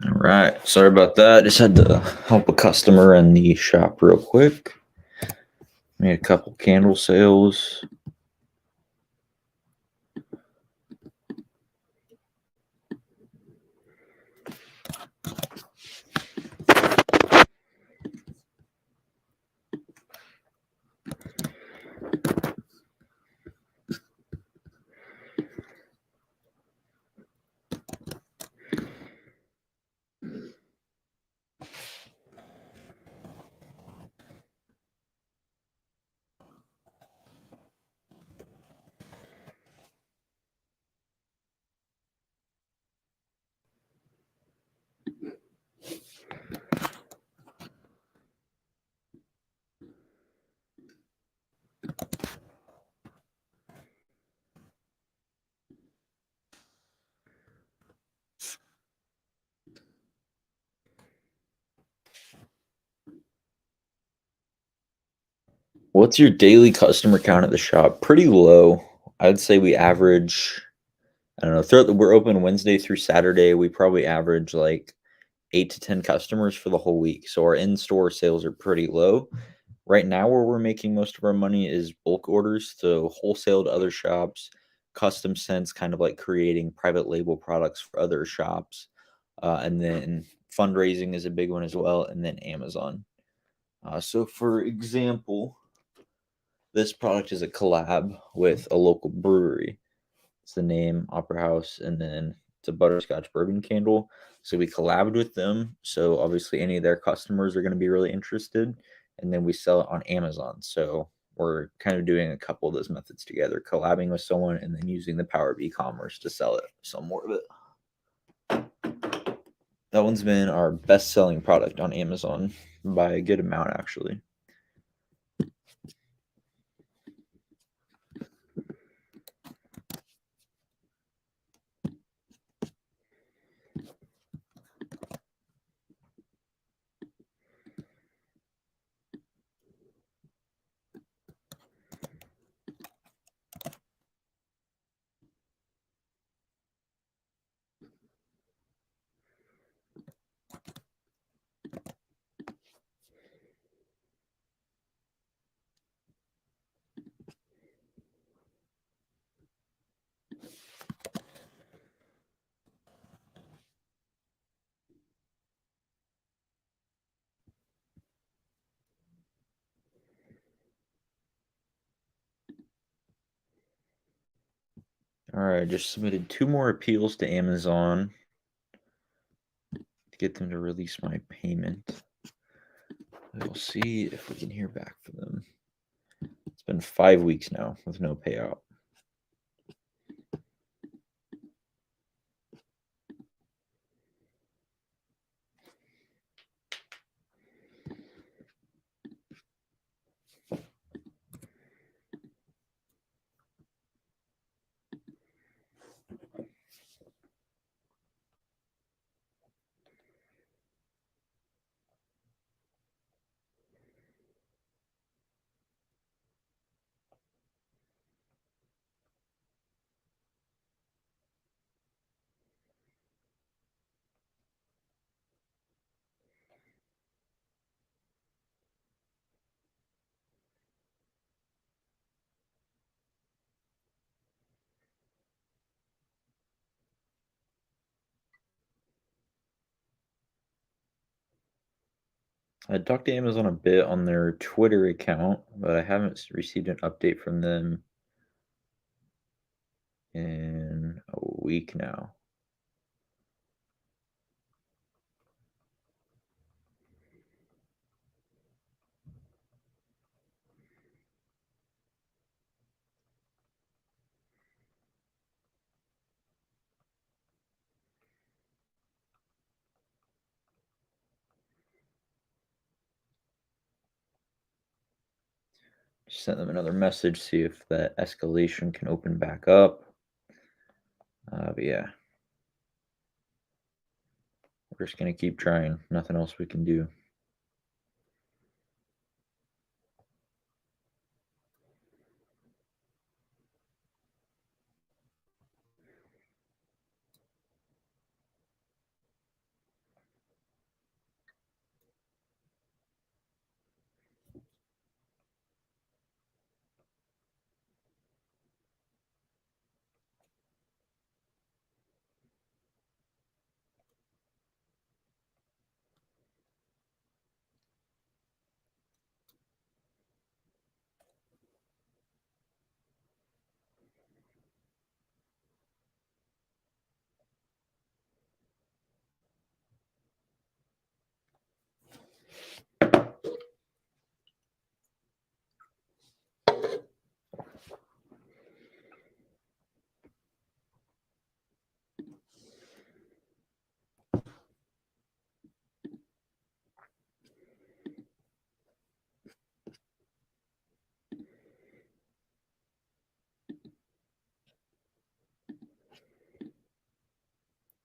All right. Sorry about that. Just had to help a customer in the shop real quick. Made a couple candle sales. What's your daily customer count at the shop? Pretty low. I'd say we average, I don't know, we're open Wednesday through Saturday. We probably average like 8 to 10 customers for the whole week. So our in-store sales are pretty low. Right now, where we're making most of our money is bulk orders, so wholesale to other shops, custom scents, kind of like creating private label products for other shops. And then fundraising is a big one as well, and then Amazon. So, for example, this product is a collab with a local brewery. It's the name Opera House, and then it's a butterscotch bourbon candle. So we collabed with them. So obviously, any of their customers are going to be really interested, and then we sell it on Amazon. So we're kind of doing a couple of those methods together, collabing with someone and then using the power of e-commerce to sell it. Some more of it. That one's been our best-selling product on Amazon by a good amount, actually. All right, just submitted 2 more appeals to Amazon to get them to release my payment. We'll see if we can hear back from them. It's been 5 weeks now with no payout. I talked to Amazon a bit on their Twitter account, but I haven't received an update from them in a week now. Just sent them another message, see if that escalation can open back up. But yeah, we're just gonna keep trying. Nothing else we can do.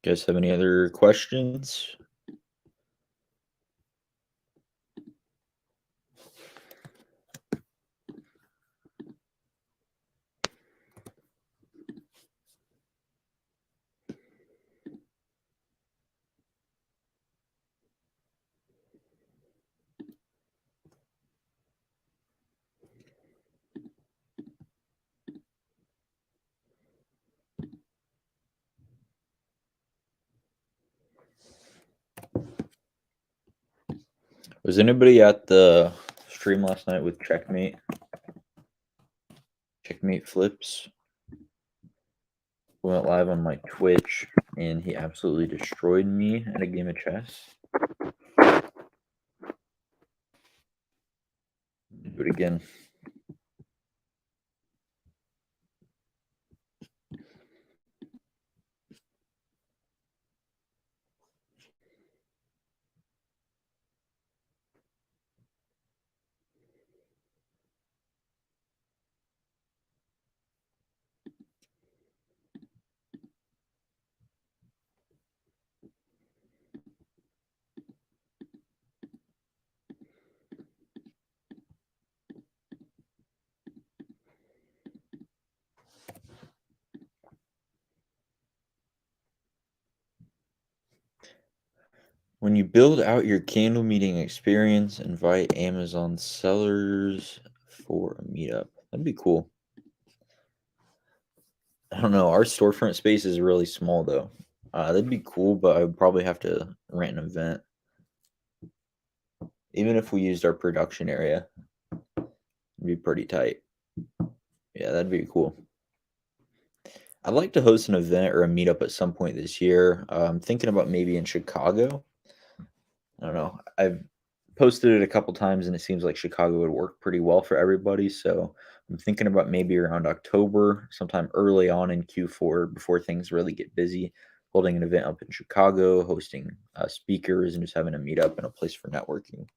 Guys have any other questions? Was anybody at the stream last night with Checkmate? Checkmate Flips went live on my Twitch, and he absolutely destroyed me at a game of chess. Do it again. When you build out your candle meeting experience, invite Amazon sellers for a meetup. That'd be cool. I don't know. Our storefront space is really small though. That'd be cool, but I would probably have to rent an event. Even if we used our production area, it'd be pretty tight. Yeah, that'd be cool. I'd like to host an event or a meetup at some point this year. I'm thinking about maybe in Chicago. I don't know. I've posted it a couple times and it seems like Chicago would work pretty well for everybody. So I'm thinking about maybe around October, sometime early on in Q4 before things really get busy, holding an event up in Chicago, hosting speakers, and just having a meetup and a place for networking.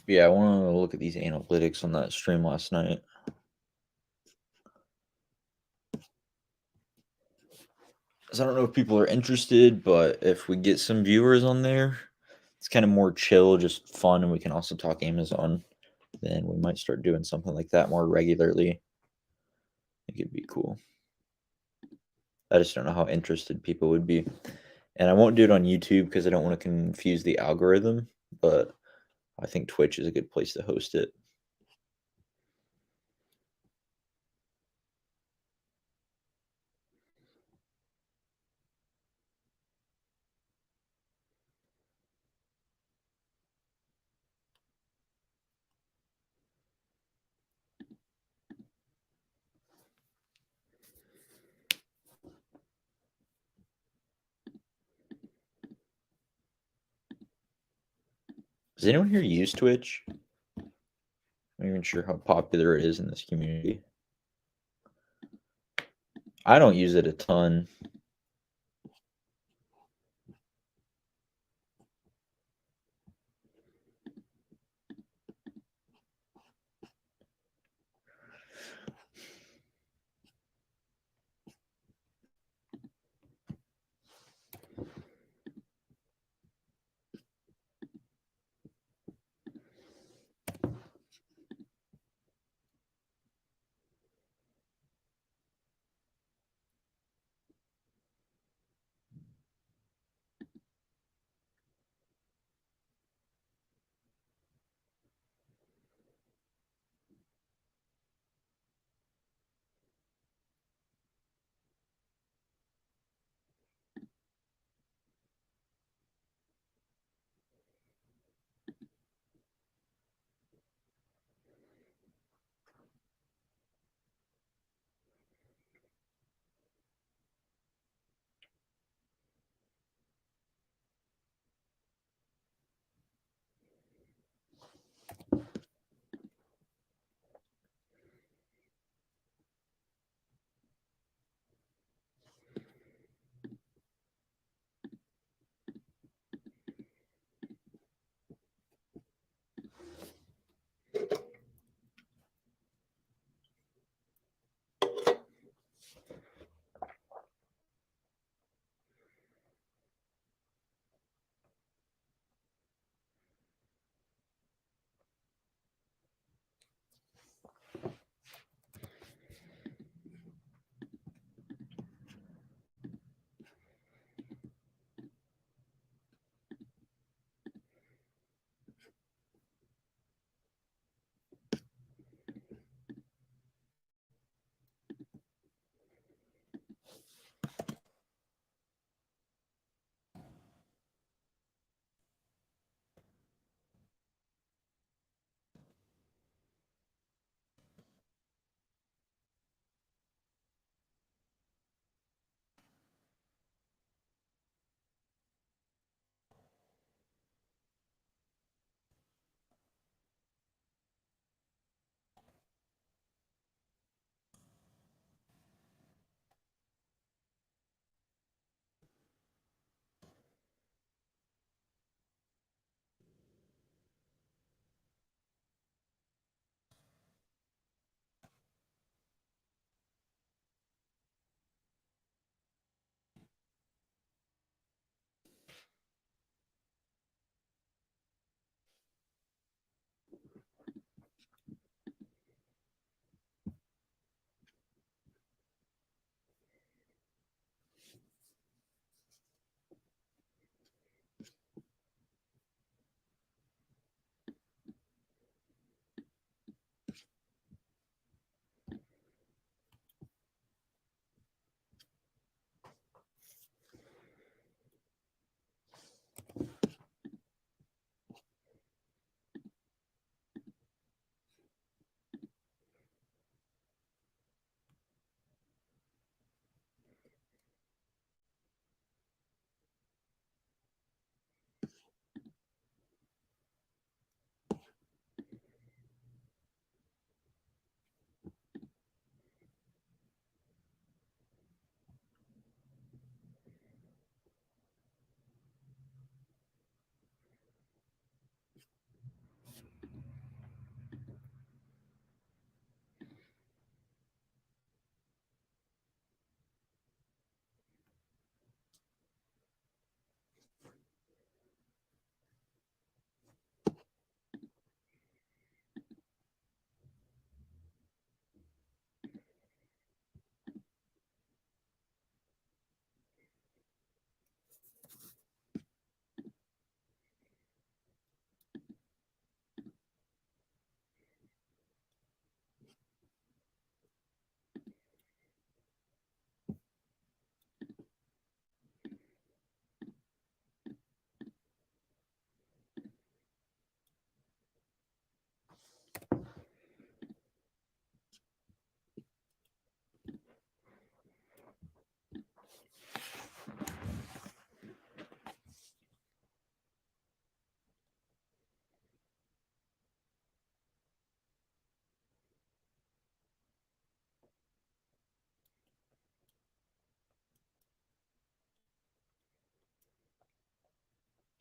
Yeah, I want to look at these analytics on that stream last night. So I don't know if people are interested, but if we get some viewers on there, it's kind of more chill, just fun, and we can also talk Amazon. Then we might start doing something like that more regularly. I think it'd be cool. I just don't know how interested people would be. And I won't do it on YouTube because I don't want to confuse the algorithm, but I think Twitch is a good place to host it. Does anyone here use Twitch? I'm not even sure how popular it is in this community. I don't use it a ton.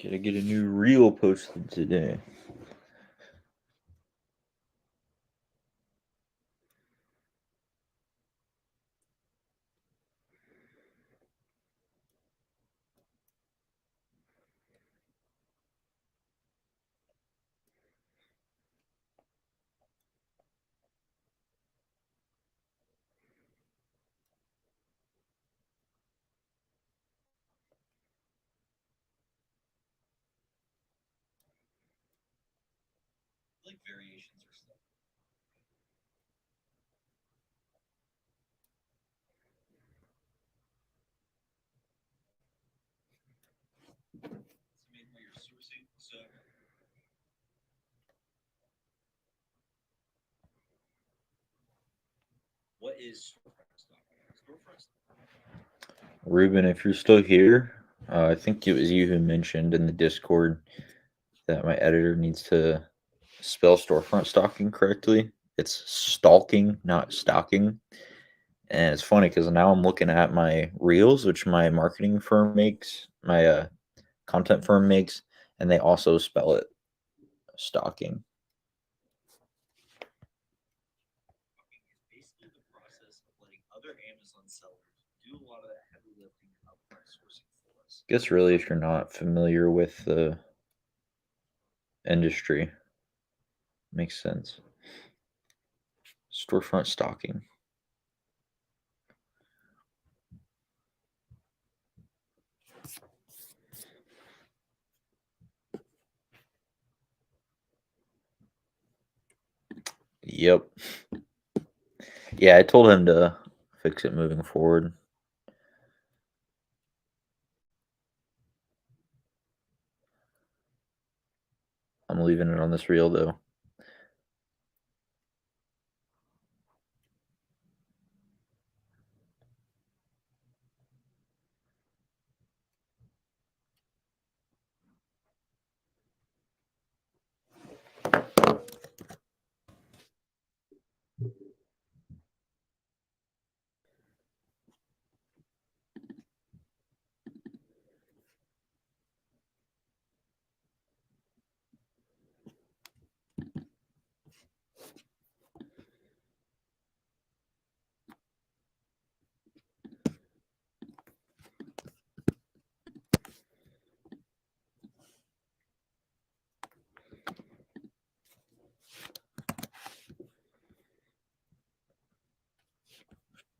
Gotta get a new reel posted today. Like variations or stuff. What is storefront? Ruben, if you're still here, I think it was you who mentioned in the Discord that my editor needs to spell storefront stalking correctly. It's stalking, not stalking. And it's funny because now I'm looking at my reels, which my marketing firm makes, my content firm makes, and they also spell it stalking. Basically, the process of letting other Amazon sellers do a lot of that heavy lifting and upfront sourcing for us. Guess really, if you're not familiar with the industry, makes sense. Storefront stalking. Yep. Yeah, I told him to fix it moving forward. I'm leaving it on this reel though.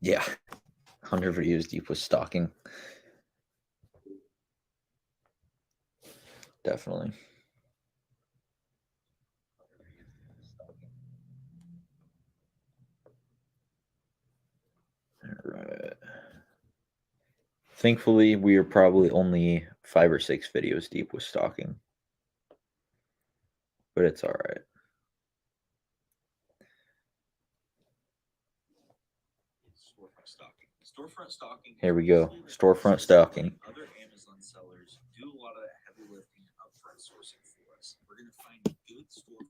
Yeah. 100 videos deep with stalking. Definitely. All right. Thankfully, we are probably only 5 or 6 videos deep with stalking. But it's all right. Storefront stalking. Here we go. Storefront stalking. Other Amazon sellers do a lot of that heavy lifting and upfront sourcing for us. We're going to find good store.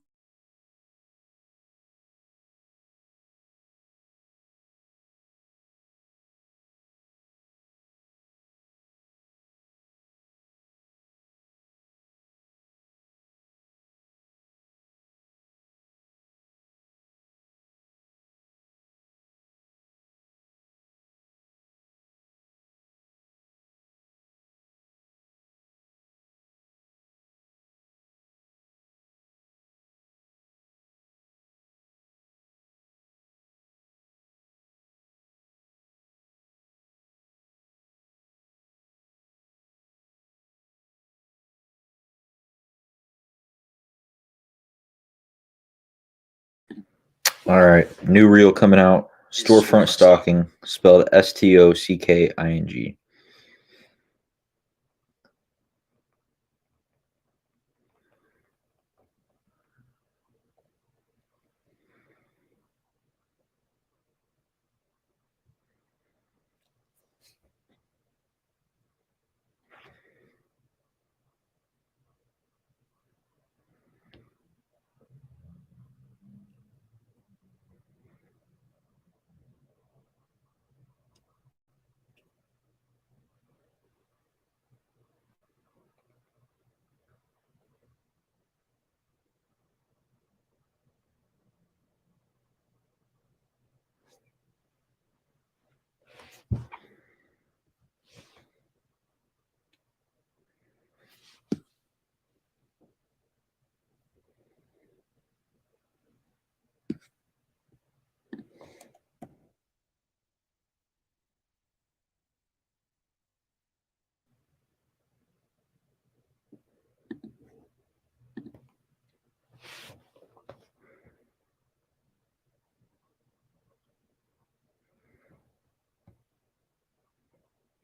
All right, new reel coming out. Storefront stalking, spelled STOCKING.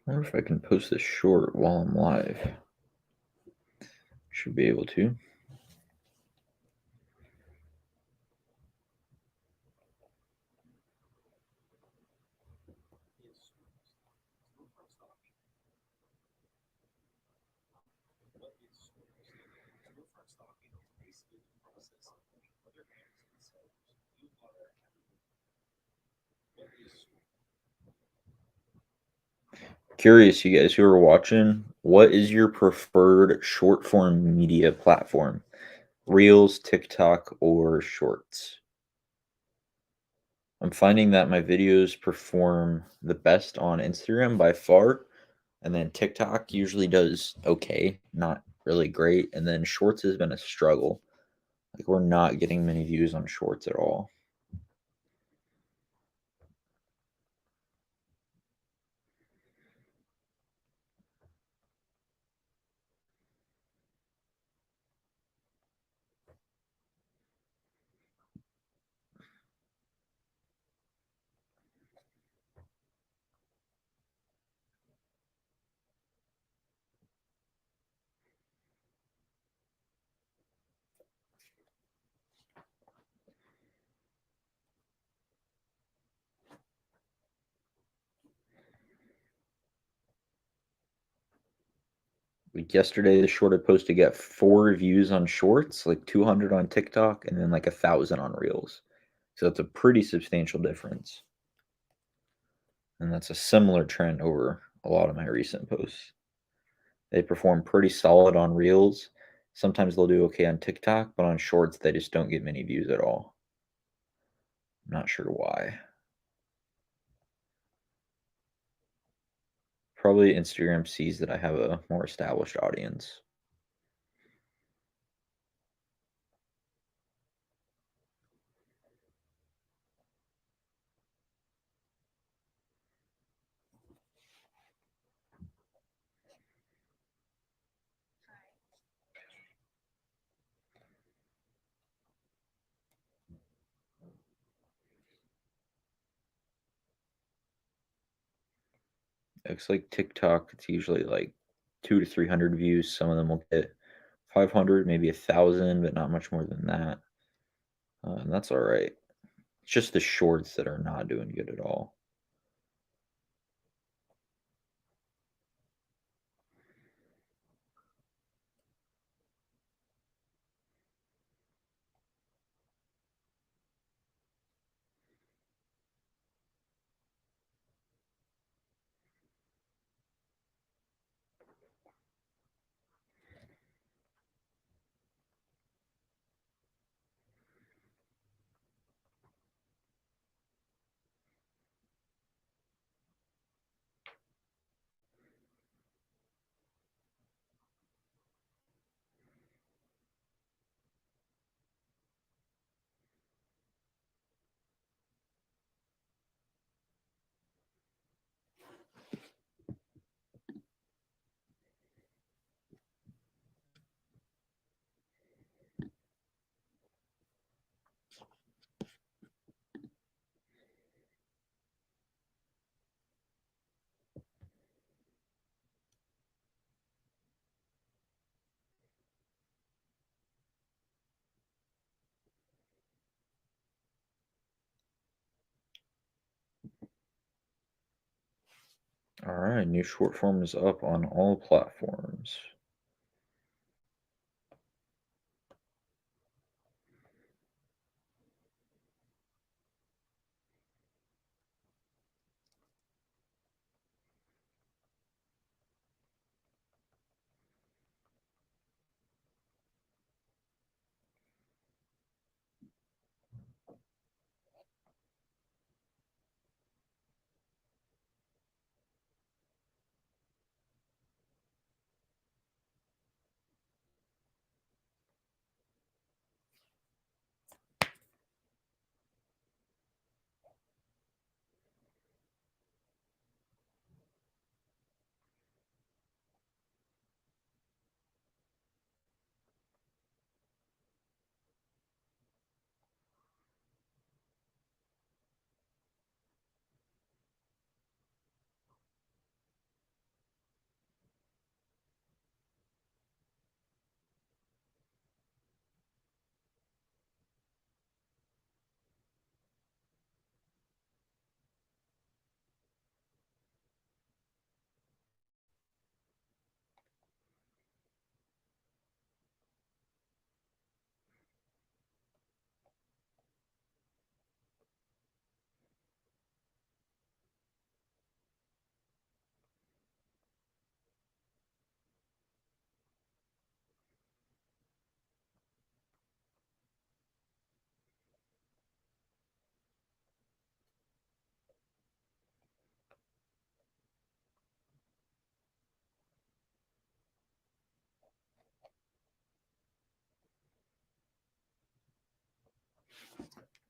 I wonder if I can post this short while I'm live. Should be able to. Curious, you guys who are watching, what is your preferred short form media platform? Reels, TikTok, or Shorts? I'm finding that my videos perform the best on Instagram by far, and then TikTok usually does okay, not really great, and then Shorts has been a struggle. Like we're not getting many views on Shorts at all. Like yesterday, the short I posted got 4 views on Shorts, like 200 on TikTok, and then like 1,000 on Reels. So that's a pretty substantial difference. And that's a similar trend over a lot of my recent posts. They perform pretty solid on Reels. Sometimes they'll do okay on TikTok, but on Shorts, they just don't get many views at all. I'm not sure why. Probably Instagram sees that I have a more established audience. Looks like TikTok, it's usually like 200 to 300 views. Some of them will get 500, maybe 1,000, but not much more than that. And that's all right. It's just the shorts that are not doing good at all. All right, new short form is up on all platforms.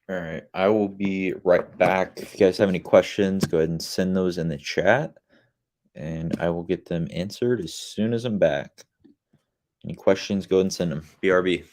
All right. I will be right back. If you guys have any questions, go ahead and send those in the chat and I will get them answered as soon as I'm back. Any questions, go ahead and send them. BRB.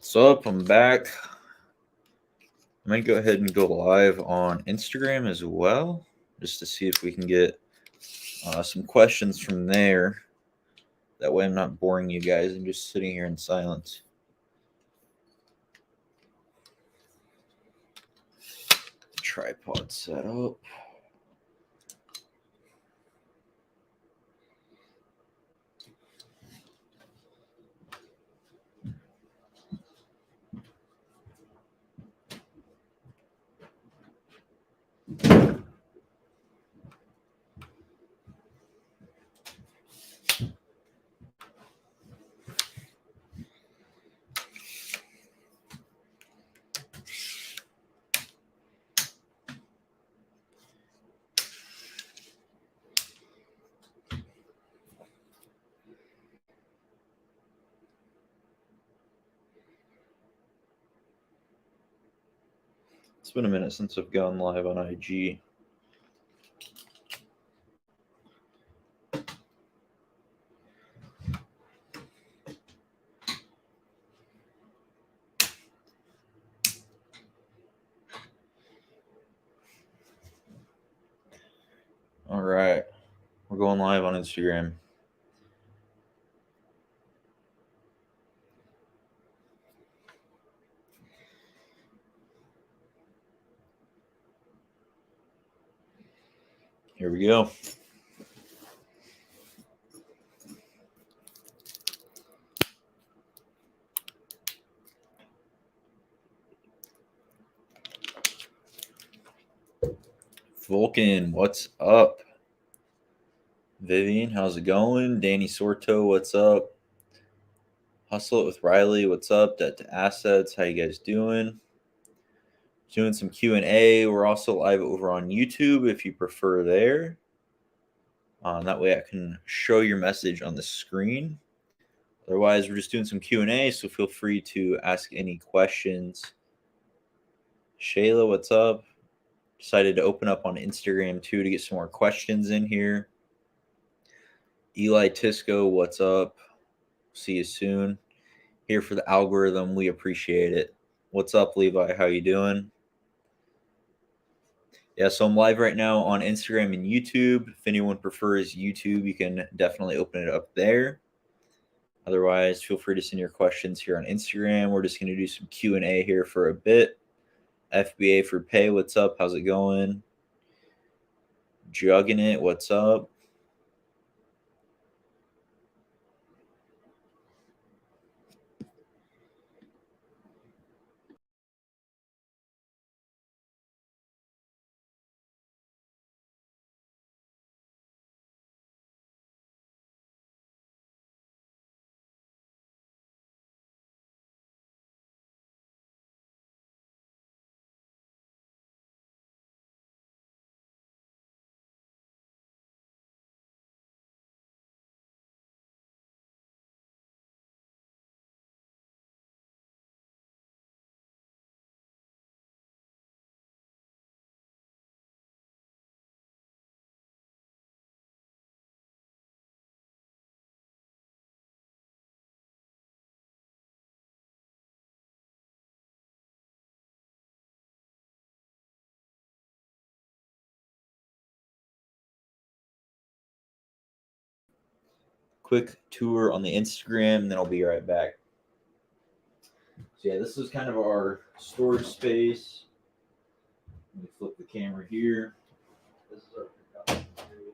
What's up? I'm back. I might go ahead and go live on Instagram as well, just to see if we can get some questions from there. That way I'm not boring you guys and just sitting here in silence. Tripod set up. It's been a minute since I've gone live on IG. All right. We're going live on Instagram. Here we go. Vulcan, what's up? Vivian, how's it going? Danny Sorto, what's up? Hustle It with Riley, what's up? Debt to Assets, how you guys doing? Doing some Q&A. We're also live over on YouTube if you prefer there. That way I can show your message on the screen. Otherwise, we're just doing some Q&A, so feel free to ask any questions. Shayla, what's up? Decided to open up on Instagram too to get some more questions in here. Eli Tisco, what's up? See you soon. Here for the algorithm. We appreciate it. What's up, Levi? How you doing? Yeah, so I'm live right now on Instagram and YouTube. If anyone prefers YouTube, you can definitely open it up there. Otherwise, feel free to send your questions here on Instagram. We're just going to do some Q&A here for a bit. FBA for pay, what's up? How's it going? Jugging it, what's up? Quick tour on the Instagram, and then I'll be right back. So yeah, this is kind of our storage space. Let me flip the camera here. This is our area.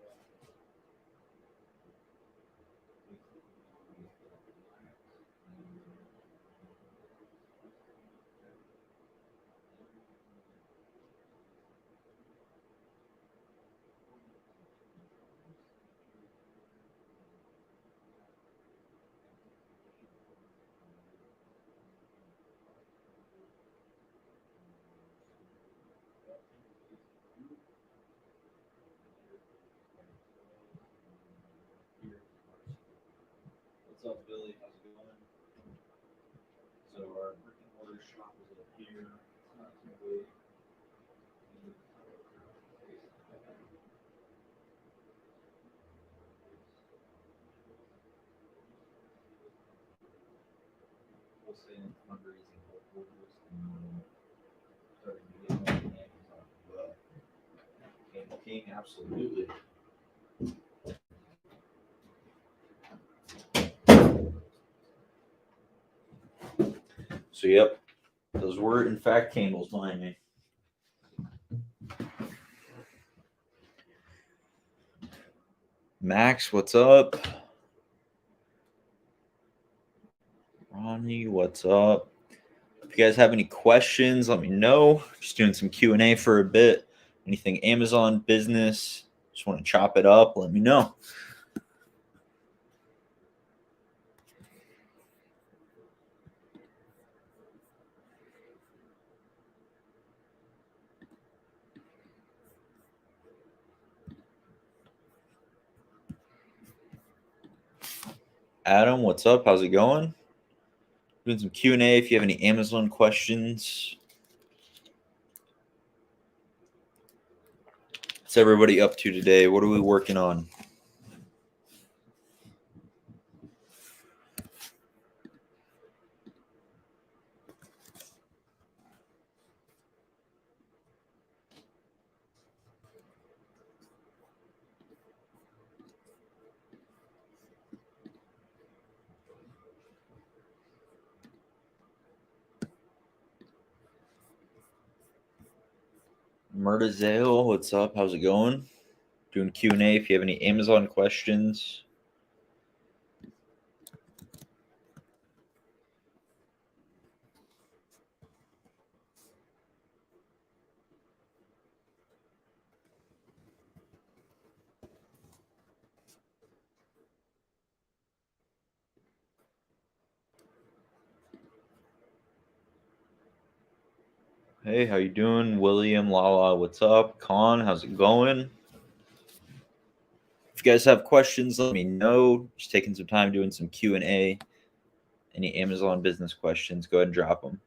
What's up, Billy? How's it going? So our brick and mortar shop is up here. It's not too big. We'll say in fundraising headquarters and starting to get more on Amazon. But Candle King, absolutely. So yep, those were in fact candles behind me. Max, what's up? Ronnie, what's up? If you guys have any questions, let me know. Just doing some Q&A for a bit. Anything Amazon business, just want to chop it up, let me know. Adam, what's up? How's it going? Doing some Q&A if you have any Amazon questions. What's everybody up to today? What are we working on? Murtazale, what's up? How's it going? Doing Q&A if you have any Amazon questions. Hey, how you doing? William, Lala, what's up? Con, how's it going? If you guys have questions, let me know. Just taking some time doing some Q&A. Any Amazon business questions, go ahead and drop them.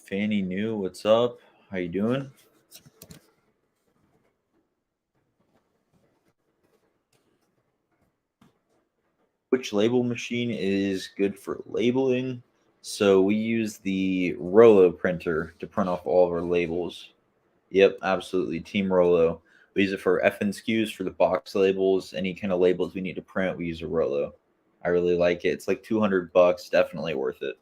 Fanny New, what's up? How you doing? Which label machine is good for labeling? So we use the Rollo printer to print off all of our labels. Yep, absolutely. Team Rollo. We use it for FNSKUs, for the box labels, any kind of labels we need to print. We use a Rollo. I really like it. It's like $200, definitely worth it.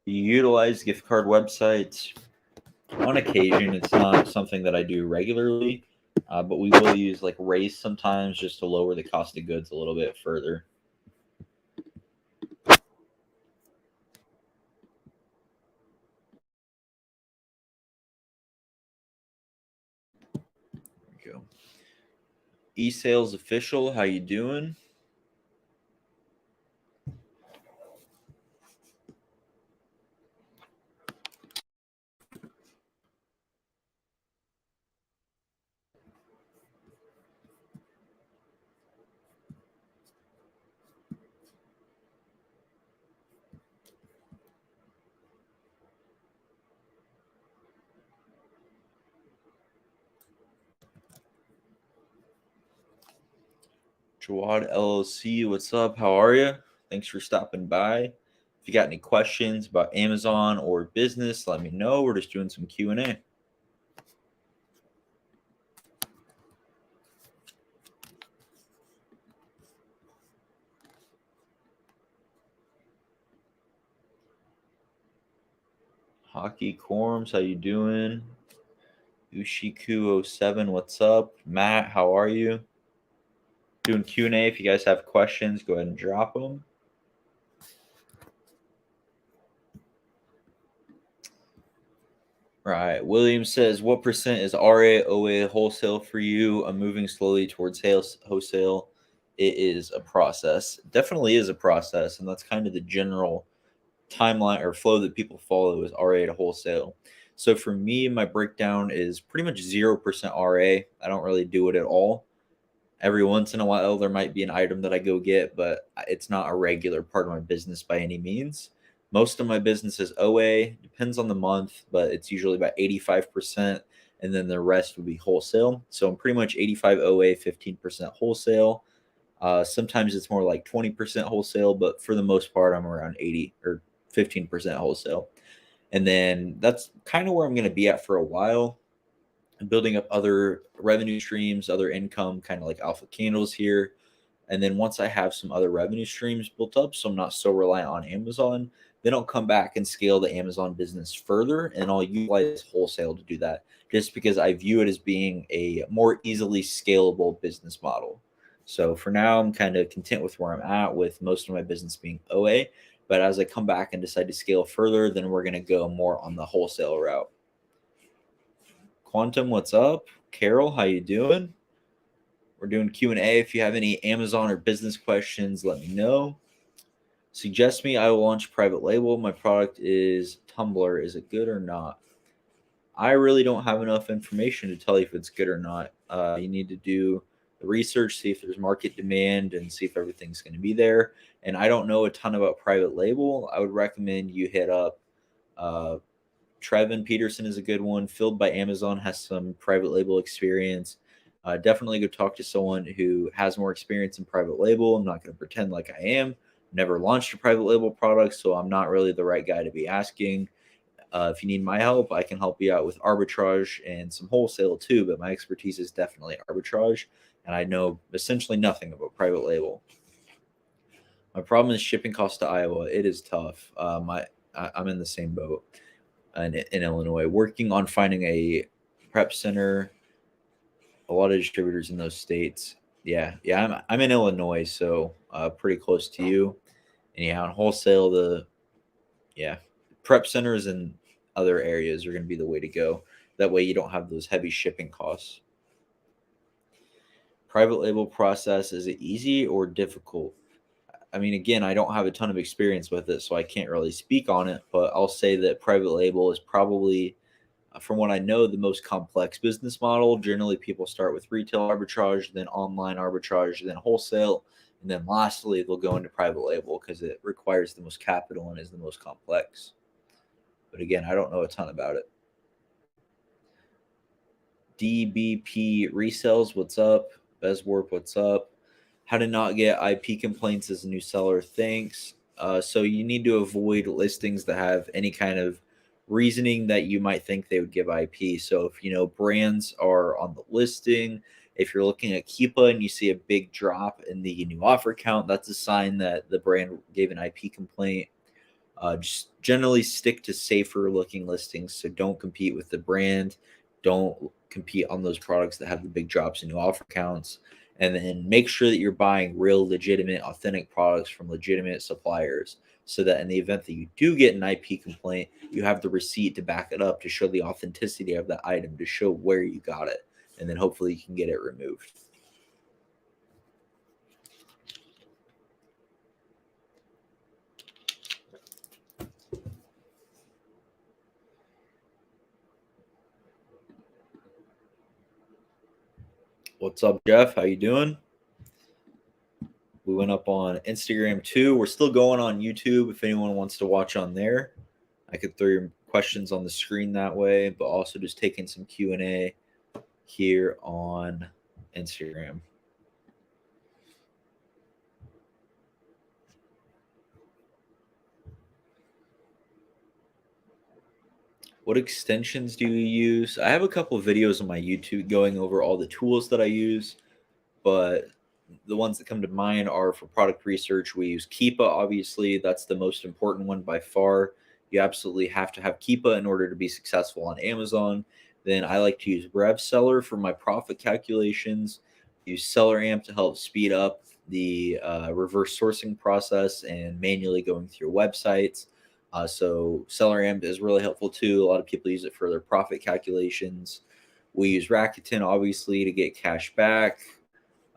You utilize gift card websites on occasion. It's not something that I do regularly, but we will use like Race sometimes just to lower the cost of goods a little bit further. There we go. eSales official, how you doing? Jawad LLC, what's up? How are you? Thanks for stopping by. If you got any questions about Amazon or business, let me know. We're just doing some Q&A. Hockey Corms, how you doing? Ushiku07, what's up? Matt, how are you? Doing Q&A. If you guys have questions, go ahead and drop them. Right. William says, what percent is RA, OA wholesale for you? I'm moving slowly towards wholesale. It is a process. Definitely is a process. And that's kind of the general timeline or flow that people follow is RA to wholesale. So for me, my breakdown is pretty much 0% RA. I don't really do it at all. Every once in a while, there might be an item that I go get, but it's not a regular part of my business by any means. Most of my business is OA, depends on the month, but it's usually about 85%. And then the rest would be wholesale. So I'm pretty much 85 OA, 15% wholesale. Sometimes it's more like 20% wholesale, but for the most part, I'm around 80 or 15% wholesale. And then that's kind of where I'm going to be at for a while, building up other revenue streams, other income, kind of like Alpha Candles here. And then once I have some other revenue streams built up, so I'm not so reliant on Amazon, then I'll come back and scale the Amazon business further. And I'll utilize wholesale to do that just because I view it as being a more easily scalable business model. So for now, I'm kind of content with where I'm at with most of my business being OA. But as I come back and decide to scale further, then we're going to go more on the wholesale route. Quantum, what's up? Carol, how you doing? We're doing Q&A. If you have any Amazon or business questions, let me know. Suggest me. I will launch private label. My product is Tumblr. Is it good or not? I really don't have enough information to tell you if it's good or not. You need to do the research, see if there's market demand, and see if everything's going to be there. And I don't know a ton about private label. I would recommend you hit up uh, Trevin Peterson is a good one. Filled by Amazon has some private label experience. Definitely go talk to someone who has more experience in private label. I'm not going to pretend like I am. Never launched a private label product, so I'm not really the right guy to be asking. If you need my help, I can help you out with arbitrage and some wholesale too. But my expertise is definitely arbitrage, and I know essentially nothing about private label. My problem is shipping costs to Iowa. It is tough. I'm in the same boat in Illinois, working on finding a prep center. A lot of distributors in those states. Yeah, I'm in Illinois, so pretty close to you. And yeah, on wholesale, the yeah prep centers and other areas are going to be the way to go. That way, you don't have those heavy shipping costs. Private label process, is it easy or difficult? I mean, again, I don't have a ton of experience with it, so I can't really speak on it, but I'll say that private label is probably, from what I know, the most complex business model. Generally, people start with retail arbitrage, then online arbitrage, then wholesale, and then lastly, they'll go into private label because it requires the most capital and is the most complex. But again, I don't know a ton about it. DBP resells, what's up? Bezwarp, what's up? How to not get IP complaints as a new seller, thanks. So you need to avoid listings that have any kind of reasoning that you might think they would give IP. So if you know brands are on the listing, if you're looking at Keepa and you see a big drop in the new offer count, that's a sign that the brand gave an IP complaint. Just generally stick to safer looking listings. So don't compete with the brand. Don't compete on those products that have the big drops in new offer counts. And then make sure that you're buying real, legitimate, authentic products from legitimate suppliers so that in the event that you do get an IP complaint, you have the receipt to back it up to show the authenticity of the item, to show where you got it. And then hopefully you can get it removed. What's up, Jeff? How you doing? We went up on Instagram too. We're still going on YouTube if anyone wants to watch on there. I could throw your questions on the screen that way, but also just taking some Q&A here on Instagram. What extensions do you use? I have a couple of videos on my YouTube going over all the tools that I use, but the ones that come to mind are for product research. We use Keepa, obviously. That's the most important one by far. You absolutely have to have Keepa in order to be successful on Amazon. Then I like to use RevSeller for my profit calculations. Use SellerAmp to help speed up the reverse sourcing process and manually going through websites. So SellerAmp is really helpful too. A lot of people use it for their profit calculations. We use Rakuten obviously to get cash back.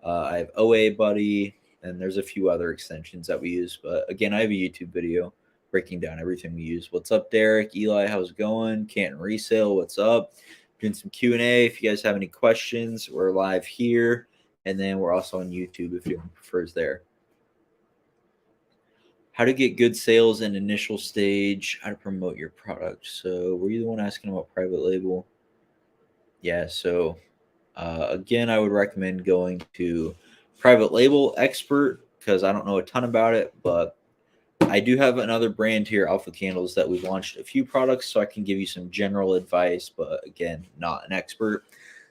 I have OA Buddy, and there's a few other extensions that we use. But again, I have a YouTube video breaking down everything we use. What's up, Derek? Eli, how's it going? Canton Resale, what's up? Doing some Q&A. If you guys have any questions, we're live here. And then we're also on YouTube if anyone prefers there. How to get good sales in initial stage. How to promote your product. So were you the one asking about private label? Yeah, so again, I would recommend going to Private Label Expert because I don't know a ton about it, but I do have another brand here, Alpha Candles, that we've launched a few products, so I can give you some general advice, but again, not an expert.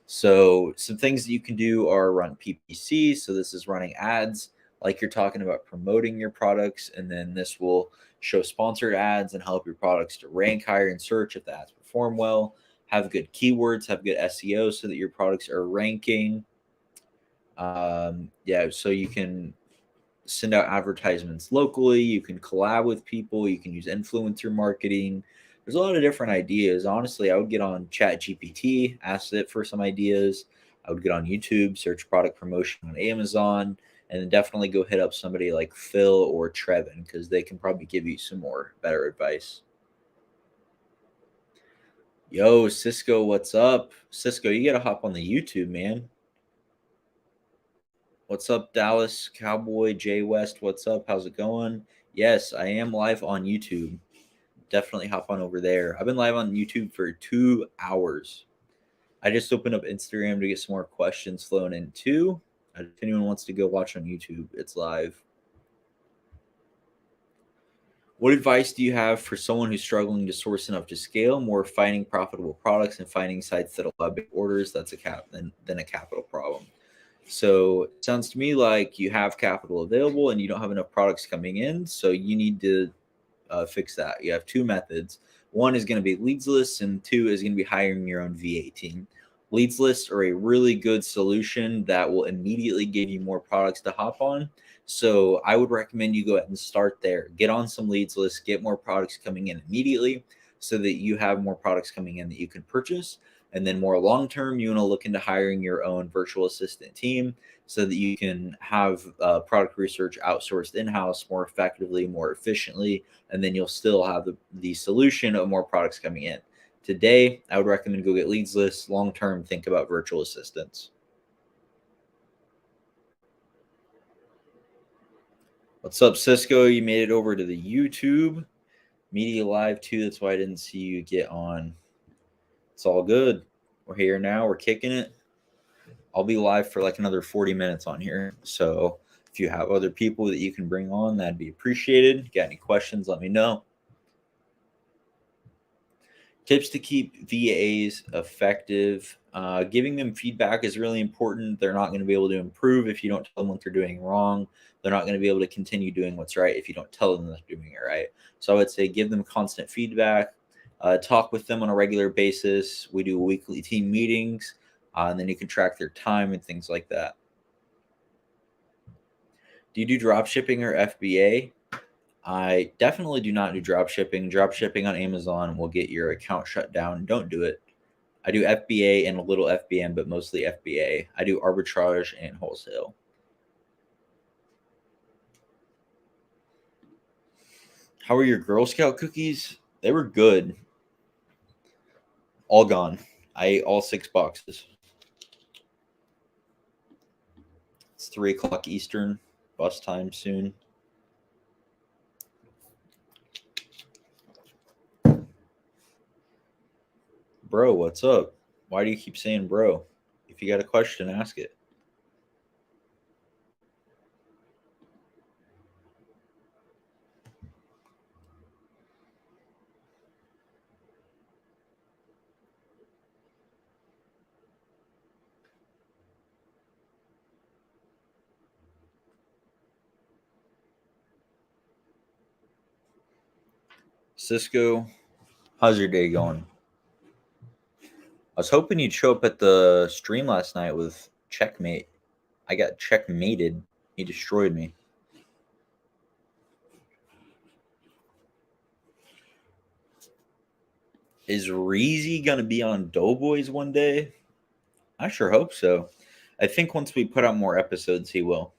So some things that you can do are run PPC. So this is running ads like you're talking about promoting your products, and then this will show sponsored ads and help your products to rank higher in search if the ads perform well. Have good keywords, have good SEO so that your products are ranking. Yeah, so you can send out advertisements locally, you can collab with people, you can use influencer marketing. There's a lot of different ideas. Honestly, I would get on Chat GPT, ask it for some ideas. I would get on YouTube, search product promotion on Amazon, and then definitely go hit up somebody like Phil or Trevin because they can probably give you some more better advice. Yo, Cisco, what's up? Cisco, you gotta hop on the YouTube, man. What's up, Dallas Cowboy Jay West? What's up? How's it going? Yes, I am live on YouTube. Definitely hop on over there. I've been live on YouTube for 2 hours. I just opened up Instagram to get some more questions flowing in too. If anyone wants to go watch on YouTube, it's live. What advice do you have for someone who's struggling to source enough to scale, more finding profitable products and finding sites that allow big orders? That's than a capital problem. So it sounds to me like you have capital available and you don't have enough products coming in. So you need to fix that. You have two methods. One is going to be leads lists, and two is going to be hiring your own VA team. Leads lists are a really good solution that will immediately give you more products to hop on. So I would recommend you go ahead and start there. Get on some leads lists, get more products coming in immediately so that you have more products coming in that you can purchase. And then more long term, you want to look into hiring your own virtual assistant team so that you can have product research outsourced in house more effectively, more efficiently, and then you'll still have the solution of more products coming in. Today, I would recommend go get leads lists. Long term, think about virtual assistants. What's up, Cisco? You made it over to the YouTube Media Live too. That's why I didn't see you get on. It's all good. We're here now. We're kicking it. I'll be live for like another 40 minutes on here. So if you have other people that you can bring on, that'd be appreciated. Got any questions, let me know. Tips to keep VAs effective. Giving them feedback is really important. They're not going to be able to improve if you don't tell them what they're doing wrong. They're not going to be able to continue doing what's right if you don't tell them they're doing it right. So I would say give them constant feedback. Talk with them on a regular basis. We do weekly team meetings, and then you can track their time and things like that. Do you do drop shipping or FBA? I definitely do not do drop shipping. Drop shipping on Amazon will get your account shut down. Don't do it. I do FBA and a little FBM, but mostly FBA. I do arbitrage and wholesale. How are your Girl Scout cookies? They were good. All gone. I ate all 6 boxes. It's 3 o'clock Eastern. Bus time soon. Bro, what's up? Why do you keep saying bro? If you got a question, ask it. Cisco, how's your day going? I was hoping you'd show up at the stream last night with Checkmate. I got checkmated. He destroyed me. Is Reezy going to be on Doughboys one day? I sure hope so. I think once we put out more episodes, he will.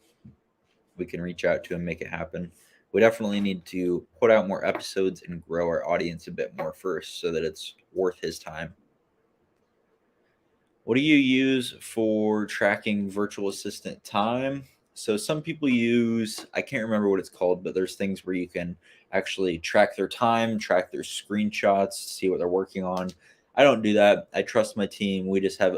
We can reach out to him, make it happen. We definitely need to put out more episodes and grow our audience a bit more first so that it's worth his time. What do you use for tracking virtual assistant time? So some people use, I can't remember what it's called, but there's things where you can actually track their time, track their screenshots, see what they're working on. I don't do that. I trust my team. We just have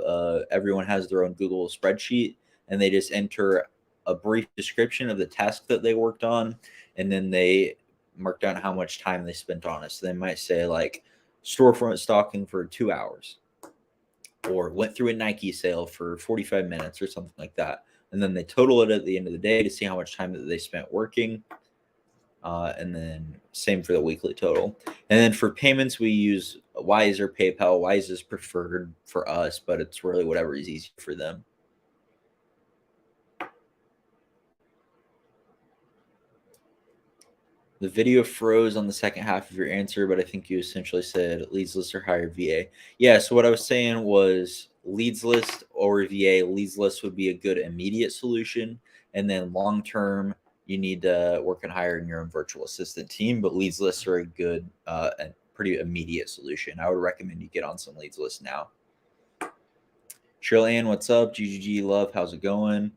everyone has their own Google spreadsheet, and they just enter a brief description of the task that they worked on, and then they mark down how much time they spent on it. So they might say like storefront stocking for 2 hours, or went through a Nike sale for 45 minutes or something like that. And then they total it at the end of the day to see how much time that they spent working. And then same for the weekly total. And then for payments, we use Wise or PayPal. Wise is preferred for us, but it's really whatever is easy for them. The video froze on the second half of your answer, but I think you essentially said leads list or higher VA. Yeah, so what I was saying was leads list or VA. Leads list would be a good immediate solution. And then long term, you need to work on hiring your own virtual assistant team, but leads lists are a good and pretty immediate solution. I would recommend you get on some leads lists now. Cheryl Ann, what's up? GGG Love, how's it going?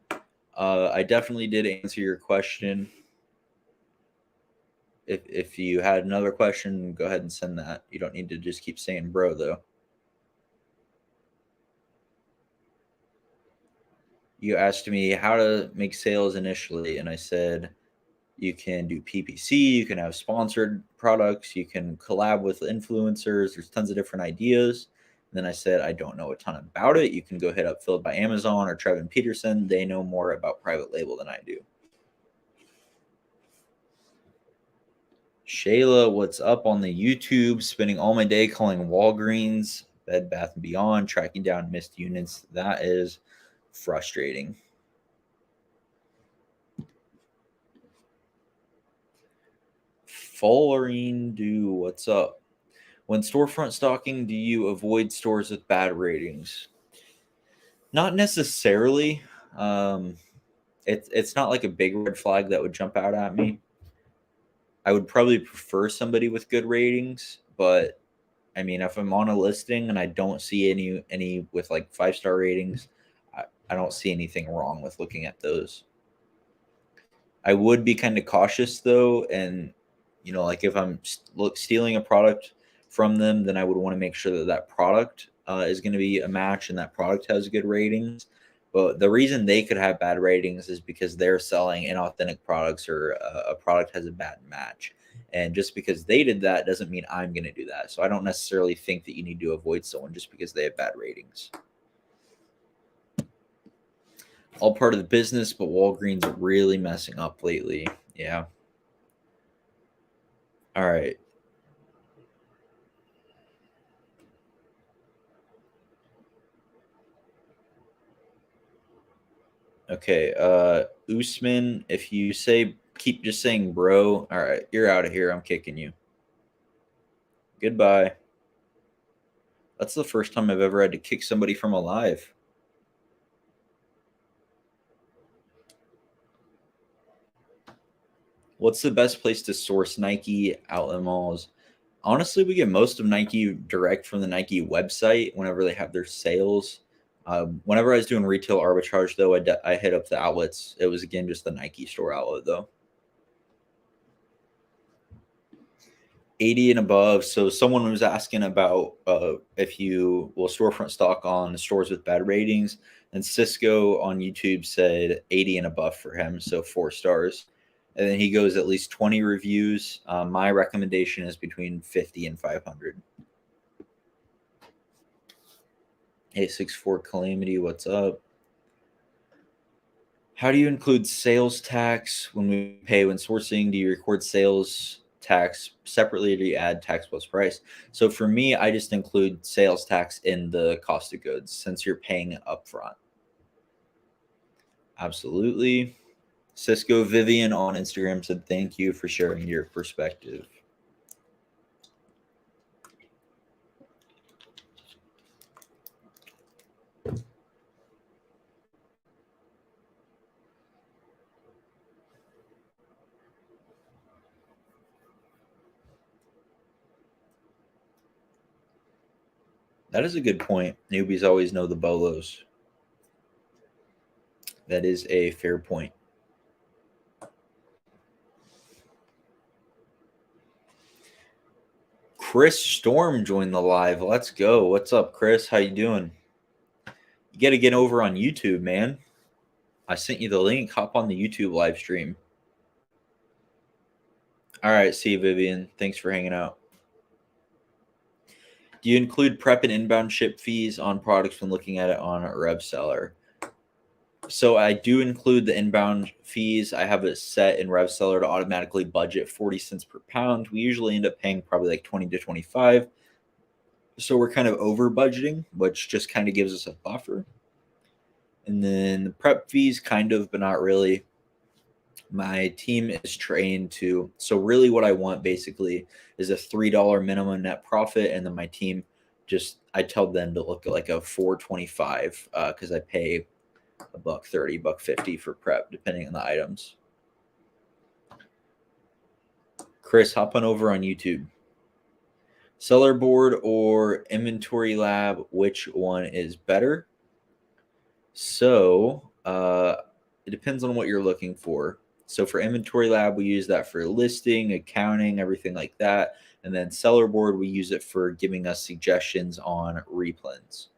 I definitely did answer your question. If you had another question, go ahead and send that. You don't need to just keep saying bro, though. You asked me how to make sales initially, and I said you can do PPC, you can have sponsored products, you can collab with influencers. There's tons of different ideas. And then I said I don't know a ton about it. You can go hit up Filled by Amazon or Trevin Peterson. They know more about private label than I do. Shayla, what's up on the YouTube? Spending all my day calling Walgreens, Bed Bath & Beyond, tracking down missed units. That is frustrating. Fullerine do, what's up? When storefront stocking, do you avoid stores with bad ratings? Not necessarily. Um, it's not like a big red flag that would jump out at me. I would probably prefer somebody with good ratings, but I mean, if I'm on a listing and I don't see any with like 5-star ratings, I don't see anything wrong with looking at those. I would be kind of cautious though, and like if I'm stealing a product from them, then I would want to make sure that that product is going to be a match and that product has good ratings. But the reason they could have bad ratings is because they're selling inauthentic products or a product has a bad match. And just because they did that doesn't mean I'm going to do that. So I don't necessarily think that you need to avoid someone just because they have bad ratings. All part of the business, but Walgreens are really messing up lately. Yeah. All right. Okay. Usman, if you keep just saying bro, all right, you're out of here. I'm kicking you. Goodbye. That's the first time I've ever had to kick somebody from a live. What's the best place to source Nike outlet malls? Honestly, we get most of Nike direct from the Nike website whenever they have their sales. Whenever I was doing retail arbitrage, though, I hit up the outlets. It was, again, just the Nike store outlet, though. 80 and above. So someone was asking about if you will storefront stock on stores with bad ratings, and Cisco on YouTube said 80 and above for him, so 4 stars. And then he goes at least 20 reviews. My recommendation is between 50 and 500. 864 Calamity, what's up? How do you include sales tax when we pay when sourcing? Do you record sales tax separately, or do you add tax plus price? So for me, I just include sales tax in the cost of goods since you're paying it upfront. Absolutely. Cisco Vivian on Instagram said thank you for sharing your perspective. That is a good point. Newbies always know the bolos. That is a fair point. Chris Storm joined the live. Let's go. What's up, Chris? How you doing? You got to get over on YouTube, man. I sent you the link. Hop on the YouTube live stream. All right. See you, Vivian. Thanks for hanging out. Do you include prep and inbound ship fees on products when looking at it on RevSeller? So I do include the inbound fees. I have it set in RevSeller to automatically budget 40 cents per pound. We usually end up paying probably like 20 to 25. So we're kind of over budgeting, which just kind of gives us a buffer. And then the prep fees, kind of, but not really. My team is trained to, so really what I want basically is a $3 minimum net profit. And then my team I tell them to look at like a 425 because I pay $1.30, $1.50 for prep, depending on the items. Chris, hop on over on YouTube. Seller board or inventory lab, which one is better? So it depends on what you're looking for. So for inventory lab, we use that for listing, accounting, everything like that. And then seller board, we use it for giving us suggestions on replens.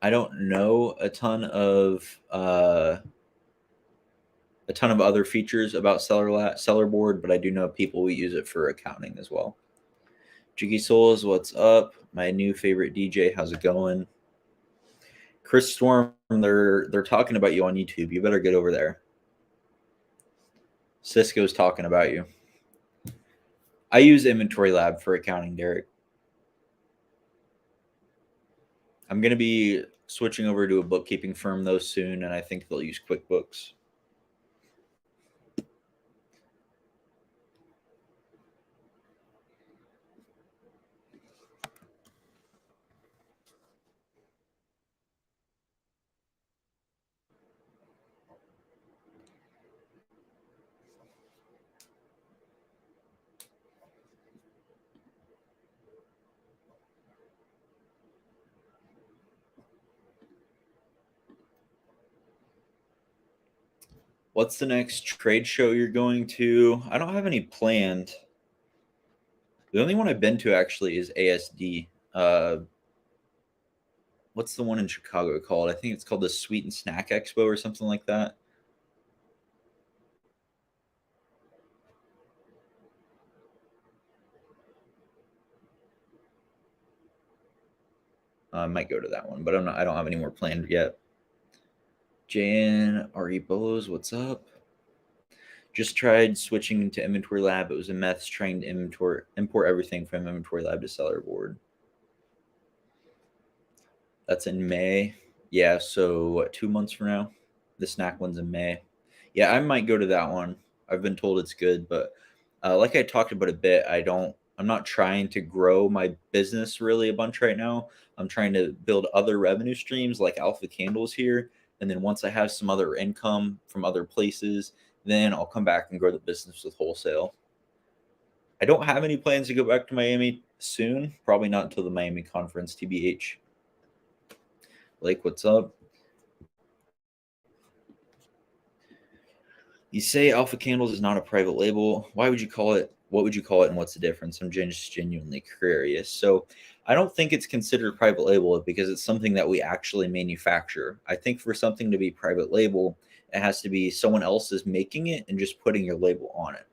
I don't know a ton of other features about seller board, but I do know people who use it for accounting as well. Jiggy Souls, what's up? My new favorite DJ, how's it going? Chris Storm, they're talking about you on YouTube. You better get over there. Cisco's talking about you. I use Inventory Lab for accounting, Derek. I'm going to be switching over to a bookkeeping firm though soon, and I think they'll use QuickBooks. What's the next trade show you're going to? I don't have any planned. The only one I've been to actually is ASD. What's the one in Chicago called? I think it's called the Sweet and Snack Expo or something like that. I might go to that one, but I don't have any more planned yet. Jan Ari Bolos, what's up? Just tried switching to Inventory Lab. It was a mess trying to import everything from Inventory Lab to Seller Board. That's in May. Yeah, so what, 2 months from now? The snack one's in May. Yeah, I might go to that one. I've been told it's good, but like I talked about a bit, I'm not trying to grow my business really a bunch right now. I'm trying to build other revenue streams like Alpha Candles here. And then once I have some other income from other places, then I'll come back and grow the business with wholesale. I don't have any plans to go back to Miami soon. Probably not until the Miami conference, TBH. Like, what's up? You say Alpha Candles is not a private label. Why would you call it? What would you call it, and what's the difference? I'm just genuinely curious. So, I don't think it's considered private label because it's something that we actually manufacture. I think for something to be private label, it has to be someone else is making it and just putting your label on it.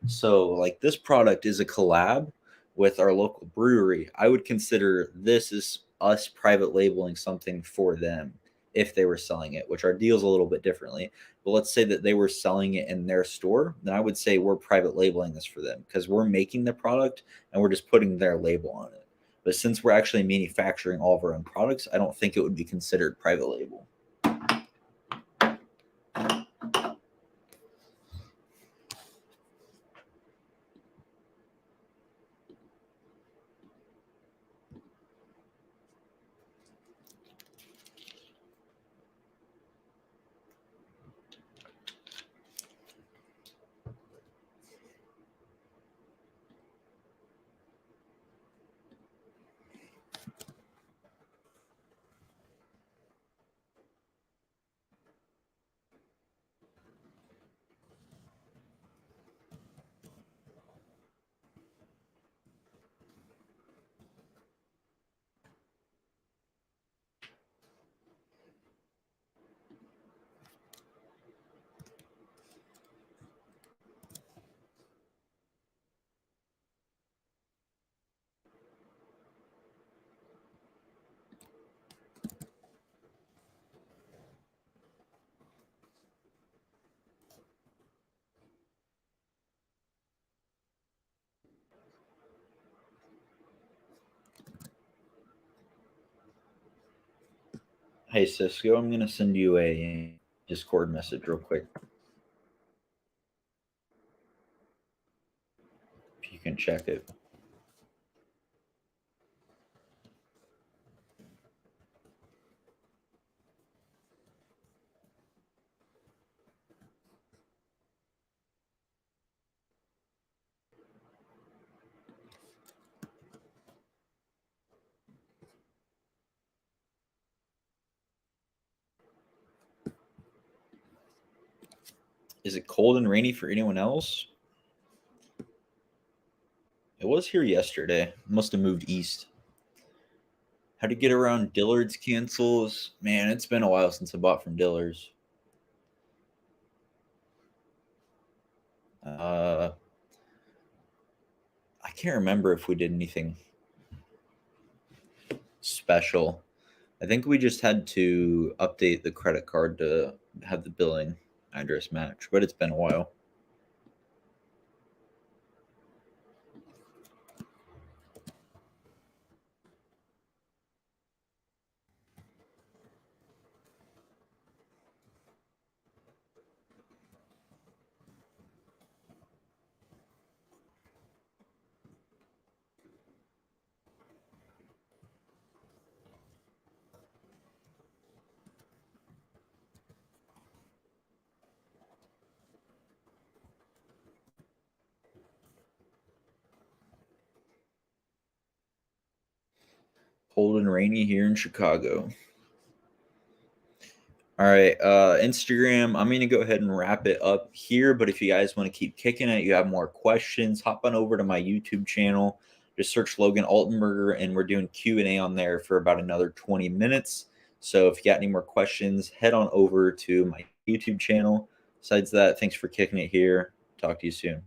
So, like this product is a collab with our local brewery. I would consider this as us private labeling something for them if they were selling it, which our deals a little bit differently. But let's say that they were selling it in their store, then I would say we're private labeling this for them because we're making the product and we're just putting their label on it. But since we're actually manufacturing all of our own products, I don't think it would be considered private label. Hey Cisco, I'm gonna send you a Discord message real quick. If you can check it. Is it cold and rainy for anyone else? It was here yesterday. Must have moved east. How to get around Dillard's cancels? Man, it's been a while since I bought from Dillard's. Uh, I can't remember if we did anything special. I think we just had to update the credit card to have the billing address match, but it's been a while. Cold and rainy here in Chicago. All right, Instagram. I'm gonna go ahead and wrap it up here. But if you guys want to keep kicking it, you have more questions, hop on over to my YouTube channel. Just search Logan Altenberger, and we're doing Q&A on there for about another 20 minutes. So if you got any more questions, head on over to my YouTube channel. Besides that, thanks for kicking it here. Talk to you soon.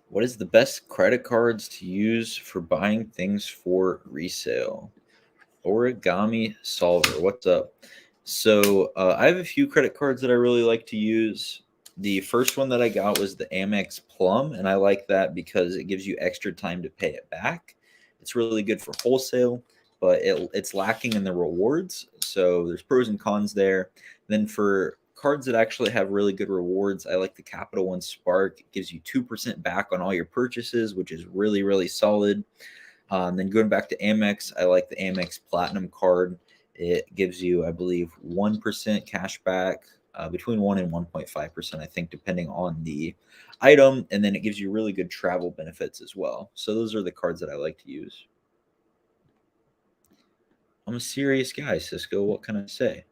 What is the best credit cards to use for buying things for resale? Origami Solver, what's up? So I have a few credit cards that I really like to use. The first one that I got was the Amex Plum, and I like that because it gives you extra time to pay it back. It's really good for wholesale, but it's lacking in the rewards. So there's pros and cons there. Then for cards that actually have really good rewards, I like the Capital One Spark. It gives you 2% back on all your purchases, which is really, really solid. Then going back to Amex, I like the Amex Platinum card. It gives you, I believe, 1% cash back, between 1 and 1.5%, I think, depending on the item. And then it gives you really good travel benefits as well. So those are the cards that I like to use. I'm a serious guy, Cisco. What can I say?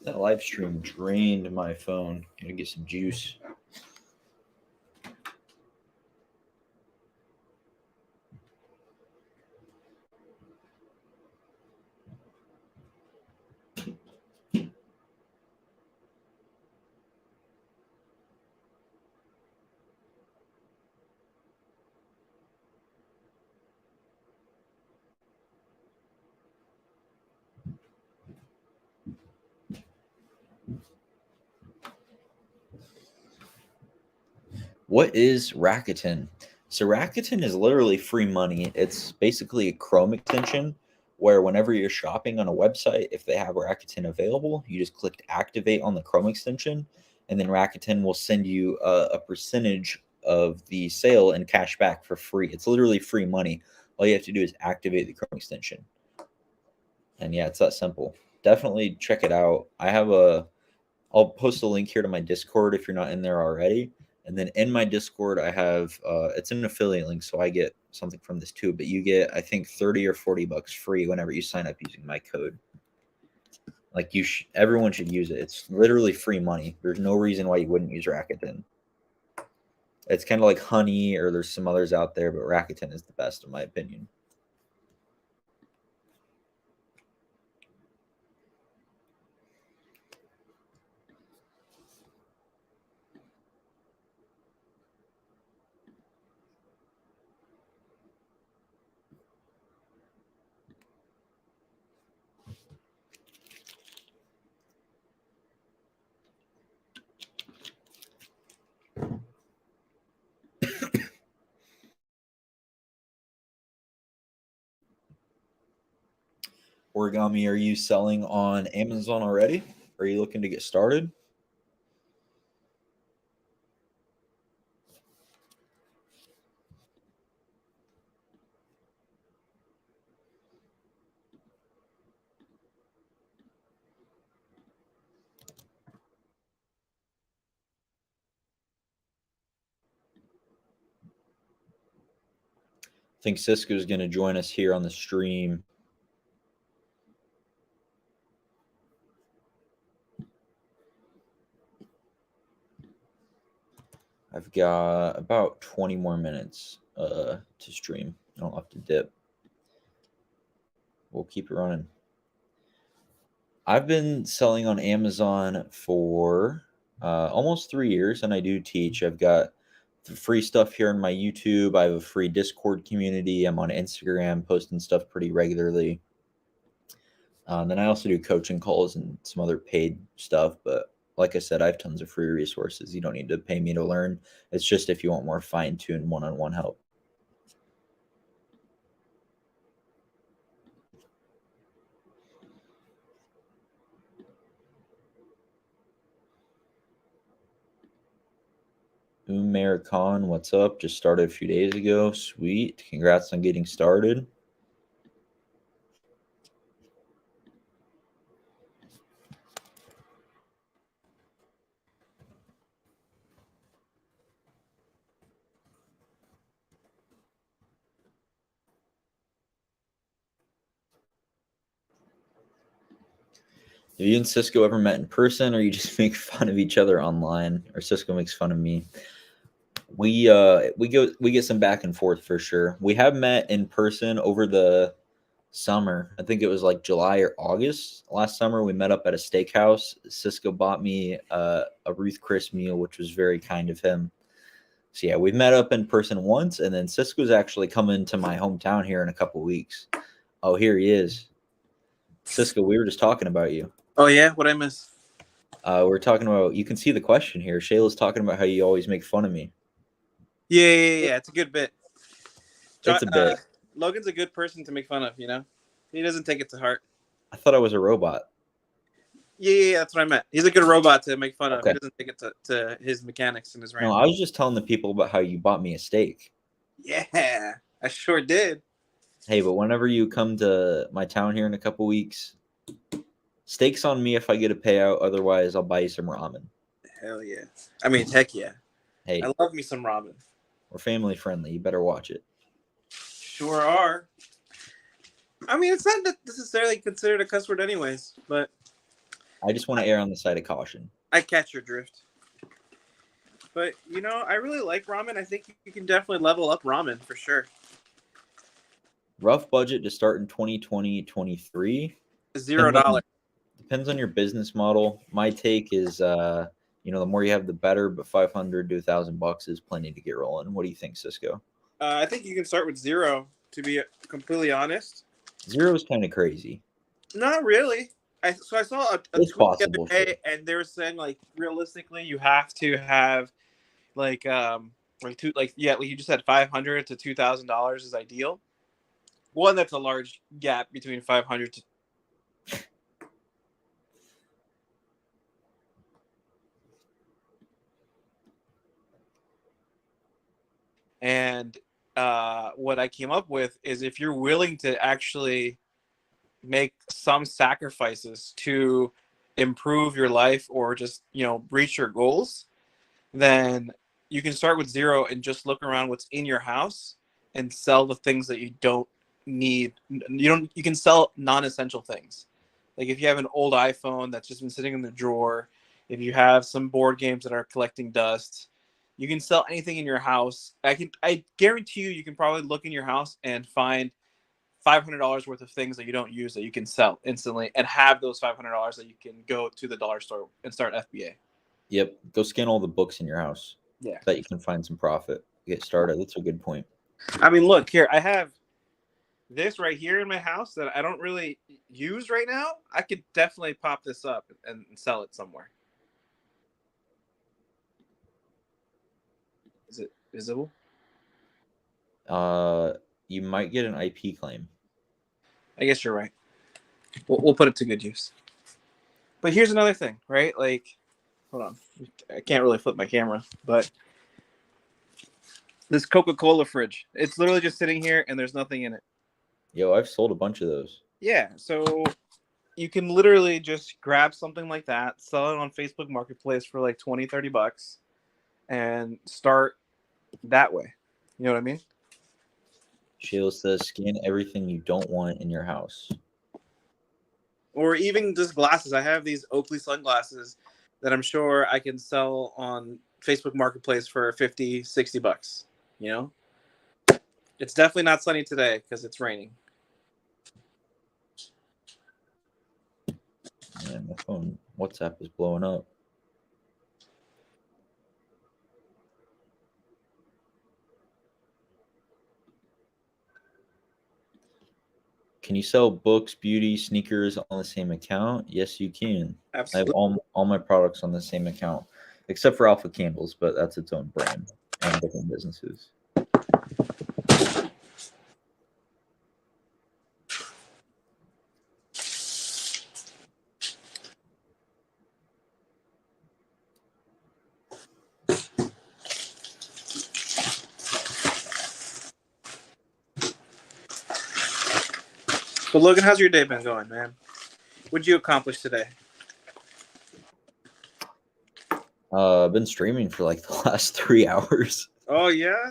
That live stream drained my phone. Gotta get some juice. What is Rakuten? So Rakuten is literally free money. It's basically a Chrome extension where whenever you're shopping on a website, if they have Rakuten available, you just click activate on the Chrome extension, and then Rakuten will send you a percentage of the sale and cash back for free. It's literally free money. All you have to do is activate the Chrome extension. And yeah, it's that simple. Definitely check it out. I'll post a link here to my Discord if you're not in there already. And then in my Discord, I have it's an affiliate link, so I get something from this too. But you get, I think, 30 or 40 bucks free whenever you sign up using my code. Like everyone should use it. It's literally free money. There's no reason why you wouldn't use Rakuten. It's kind of like Honey, or there's some others out there, but Rakuten is the best in my opinion. Origami, are you selling on Amazon already? Are you looking to get started? I think Cisco's going to join us here on the stream. I've got about 20 more minutes to stream. I don't have to dip. We'll keep it running. I've been selling on Amazon for almost 3 years, and I do teach. I've got the free stuff here on my YouTube. I have a free Discord community. I'm on Instagram posting stuff pretty regularly. Then I also do coaching calls and some other paid stuff. But like I said, I have tons of free resources. You don't need to pay me to learn. It's just if you want more fine-tuned one-on-one help. Umair Khan, what's up? Just started a few days ago. Sweet. Congrats on getting started. Have you and Cisco ever met in person, or you just make fun of each other online, or Cisco makes fun of me? We get some back and forth for sure. We have met in person over the summer. I think it was like July or August last summer. We met up at a steakhouse. Cisco bought me a Ruth Chris meal, which was very kind of him. So yeah, we met up in person once, and then Cisco's actually coming to my hometown here in a couple weeks. Oh, here he is. Cisco, we were just talking about you. Oh yeah, what I miss? We're talking about. You can see the question here. Shayla's talking about how you always make fun of me. Yeah. It's a good bit. It's a bit. Logan's a good person to make fun of. He doesn't take it to heart. I thought I was a robot. Yeah, that's what I meant. He's a good robot to make fun of. Okay. He doesn't take it to his mechanics and his No, I was just telling the people about how you bought me a steak. Yeah, I sure did. Hey, but whenever you come to my town here in a couple weeks, steak's on me if I get a payout. Otherwise, I'll buy you some ramen. Hell yeah. I mean, heck yeah. Hey, I love me some ramen. we're family friendly. You better watch it. Sure are. I mean, it's not necessarily considered a cuss word anyways, but I just want to err on the side of caution. I catch your drift. But, I really like ramen. I think you can definitely level up ramen for sure. Rough budget to start in 2020, 23. $0. Depends on your business model. My take is, the more you have, the better. But 500 to $1,000 is plenty to get rolling. What do you think, Cisco? I think you can start with 0, to be completely honest. 0 is kind of crazy. Not really. I saw a tweet the other day, and they were saying, like, realistically, you have to have like like you just said, $500 to $2,000 is ideal. One, that's a large gap between 500 to and what I came up with is, if you're willing to actually make some sacrifices to improve your life or just reach your goals, then you can start with 0 and just look around what's in your house and sell the things that you don't need. You can sell non-essential things. Like if you have an old iPhone that's just been sitting in the drawer, if you have some board games that are collecting dust, you can sell anything in your house. I guarantee you can probably look in your house and find $500 worth of things that you don't use that you can sell instantly, and have those $500 that you can go to the dollar store and start FBA. Yep. Go scan all the books in your house. Yeah. Bet you can find some profit. Get started. That's a good point. I mean, look here. I have this right here in my house that I don't really use right now. I could definitely pop this up and sell it somewhere. Is it visible? You might get an IP claim. I guess you're right. We'll put it to good use. But here's another thing, right? Like, hold on, I can't really flip my camera, but this Coca-Cola fridge, it's literally just sitting here and there's nothing in it. Yo, I've sold a bunch of those. Yeah, so you can literally just grab something like that, sell it on Facebook Marketplace for like $20-$30 and start that way. You know what I mean? Sheila says, scan everything you don't want in your house. Or even just glasses. I have these Oakley sunglasses that I'm sure I can sell on Facebook Marketplace for $50-$60. You know? It's definitely not sunny today because it's raining. Man, my phone WhatsApp is blowing up. Can you sell books, beauty, sneakers on the same account? Yes, you can. Absolutely. I have all my products on the same account, except for Alpha Candles, but that's its own brand and different businesses. But Logan, how's your day been going, man? What'd you accomplish today? I've been streaming for like the last 3 hours. Oh yeah.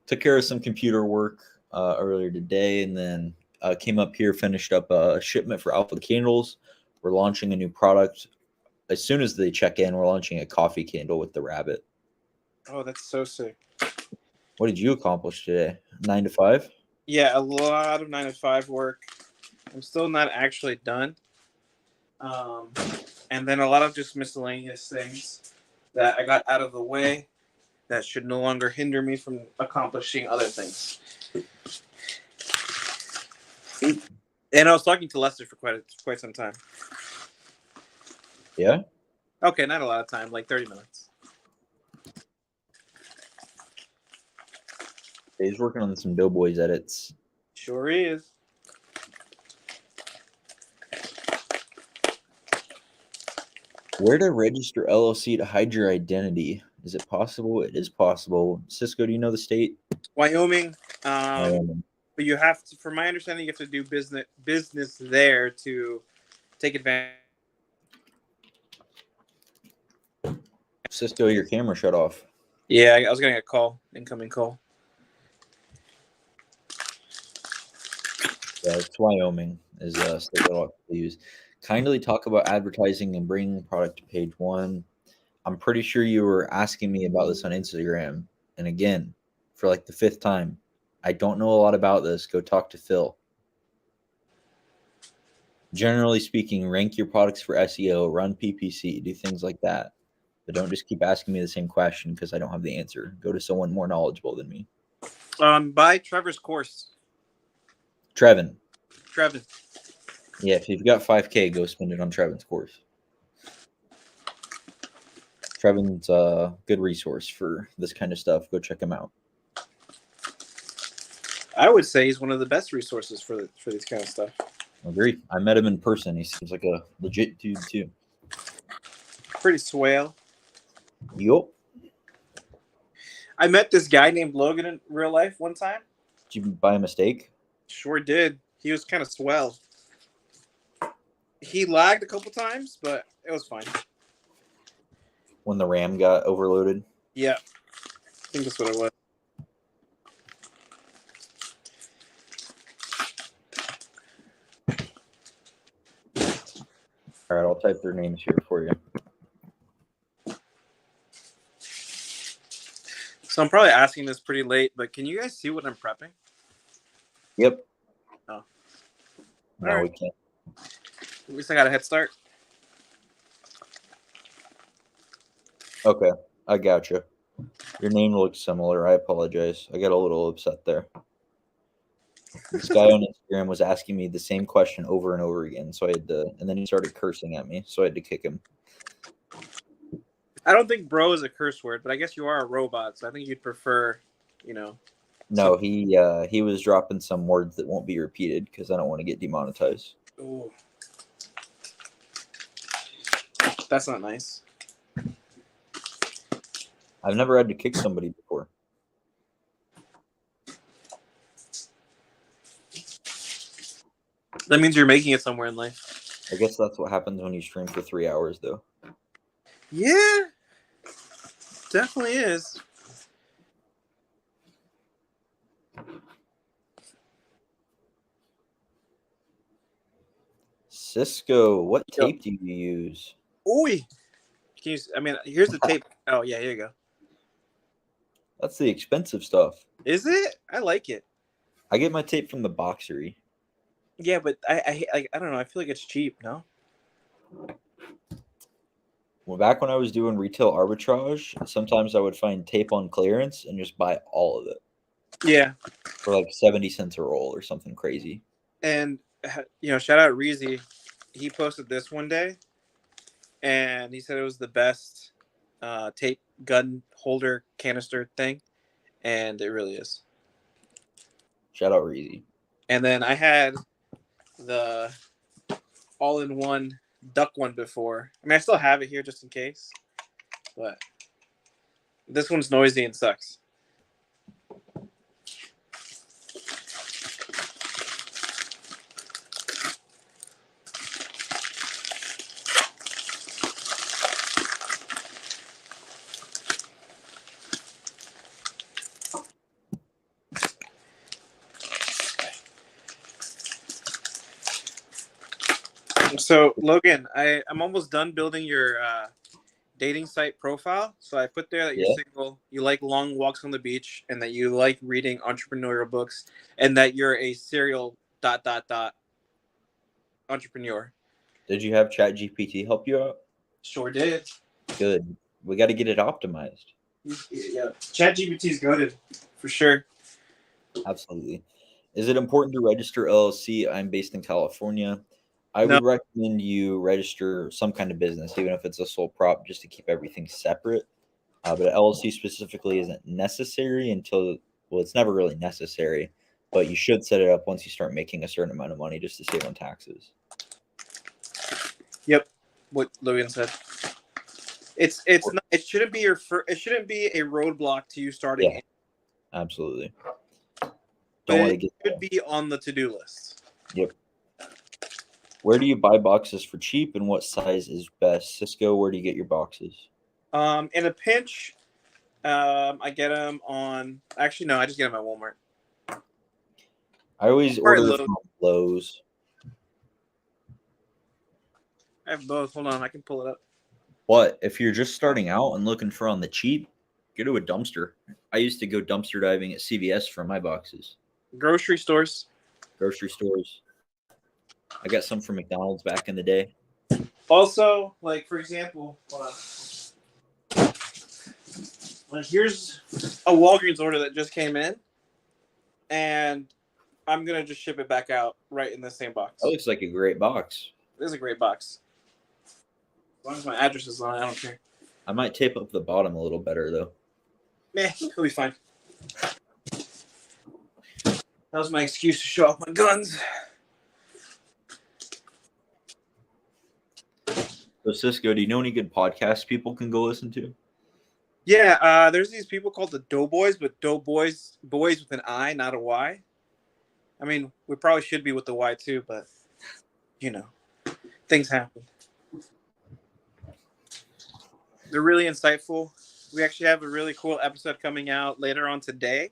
Took care of some computer work earlier today, and then came up here, finished up a shipment for Alpha Candles. We're launching a new product. As soon as they check in, we're launching a coffee candle with the rabbit. Oh, that's so sick. What did you accomplish today? 9 to 5? Yeah, a lot of 9 to 5 work. I'm still not actually done. And then a lot of just miscellaneous things that I got out of the way that should no longer hinder me from accomplishing other things. And I was talking to Lester for quite some time. Yeah? Okay, not a lot of time, like 30 minutes. He's working on some Doughboys edits. Sure is. Where to register LLC to hide your identity? Is it possible? It is possible. Cisco, do you know the state? Wyoming. Wyoming. But you have to, from my understanding, you have to do business there to take advantage. Cisco, your camera shut off. Yeah, I was getting a call, incoming call. Yeah, it's Wyoming is a state that I'll use. Kindly talk about advertising and bringing product to page 1. I'm pretty sure you were asking me about this on Instagram. And again, for like the 5th time, I don't know a lot about this. Go talk to Phil. Generally speaking, rank your products for SEO, run PPC, do things like that. But don't just keep asking me the same question because I don't have the answer. Go to someone more knowledgeable than me. Buy Trevor's course. Trevin. Yeah, if you've got 5K, go spend it on Trevin's course. Trevin's a good resource for this kind of stuff. Go check him out. I would say he's one of the best resources for this kind of stuff. Agree. I met him in person. He seems like a legit dude too. Pretty swale. Yup. I met this guy named Logan in real life one time. Did you by mistake? Sure did. He was kind of swell. He lagged a couple times, but it was fine. When the RAM got overloaded? Yeah. I think that's what it was. All right, I'll type their names here for you. So I'm probably asking this pretty late, but can you guys see what I'm prepping? Yep. Oh. No, All right. we can't. At least I got a head start. Okay, I gotcha. Your name looks similar. I apologize. I got a little upset there. This guy on Instagram was asking me the same question over and over again, so I had to, and then he started cursing at me, so I had to kick him. I don't think bro is a curse word, but I guess you are a robot, so I think you'd prefer, you know. No, he was dropping some words that won't be repeated because I don't want to get demonetized. Oh, that's not nice. I've never had to kick somebody before. That means you're making it somewhere in life. I guess that's what happens when you stream for 3 hours, though. Yeah, definitely is. Cisco, what tape do you use? Oi. Can you, I mean, here's the tape. Oh, yeah, here you go. That's the expensive stuff. Is it? I like it. I get my tape from the boxery. Yeah, but I don't know. I feel like it's cheap, no? Well, back when I was doing retail arbitrage, sometimes I would find tape on clearance and just buy all of it Yeah. for like 70 cents a roll or something crazy. And, shout out Reezy. He posted this one day, and he said it was the best tape gun holder canister thing, and it really is. Shout out Reezy. And then I had the all-in-one duck one before. I mean, I still have it here just in case, but this one's noisy and sucks. So, Logan, I'm almost done building your dating site profile. So I put there that you're single, you like long walks on the beach, and that you like reading entrepreneurial books, and that you're a serial ... entrepreneur. Did you have ChatGPT help you out? Sure did. Good. We got to get it optimized. Yeah, ChatGPT is goated for sure. Absolutely. Is it important to register LLC? I'm based in California. I would recommend you register some kind of business, even if it's a sole prop, just to keep everything separate. But LLC specifically isn't necessary until, well, it's never really necessary, but you should set it up once you start making a certain amount of money just to save on taxes. Yep, what Logan said. It's not, it shouldn't be it shouldn't be a roadblock to you starting. Yeah, absolutely. Don't want to get should be on the to-do list. Yep. Where do you buy boxes for cheap, and what size is best? Cisco, where do you get your boxes? In a pinch, I get them on. Actually, no, I just get them at Walmart. I always order from Lowe's. I have both. Hold on, I can pull it up. But if you're just starting out and looking for on the cheap, go to a dumpster. I used to go dumpster diving at CVS for my boxes. Grocery stores. Grocery stores. I got some from McDonald's back in the day. Also, like, for example, like, here's a Walgreens order that just came in, and I'm going to just ship it back out right in the same box. That looks like a great box. It is a great box. As long as my address is on it, I don't care. I might tape up the bottom a little better, though. Meh, it'll be fine. That was my excuse to show off my guns. So, Cisco, do you know any good podcasts people can go listen to? Yeah, there's these people called the Doughboys, but Doughboys, boys with an I, not a Y. I mean, we probably should be with the Y too, but, things happen. They're really insightful. We actually have a really cool episode coming out later on today.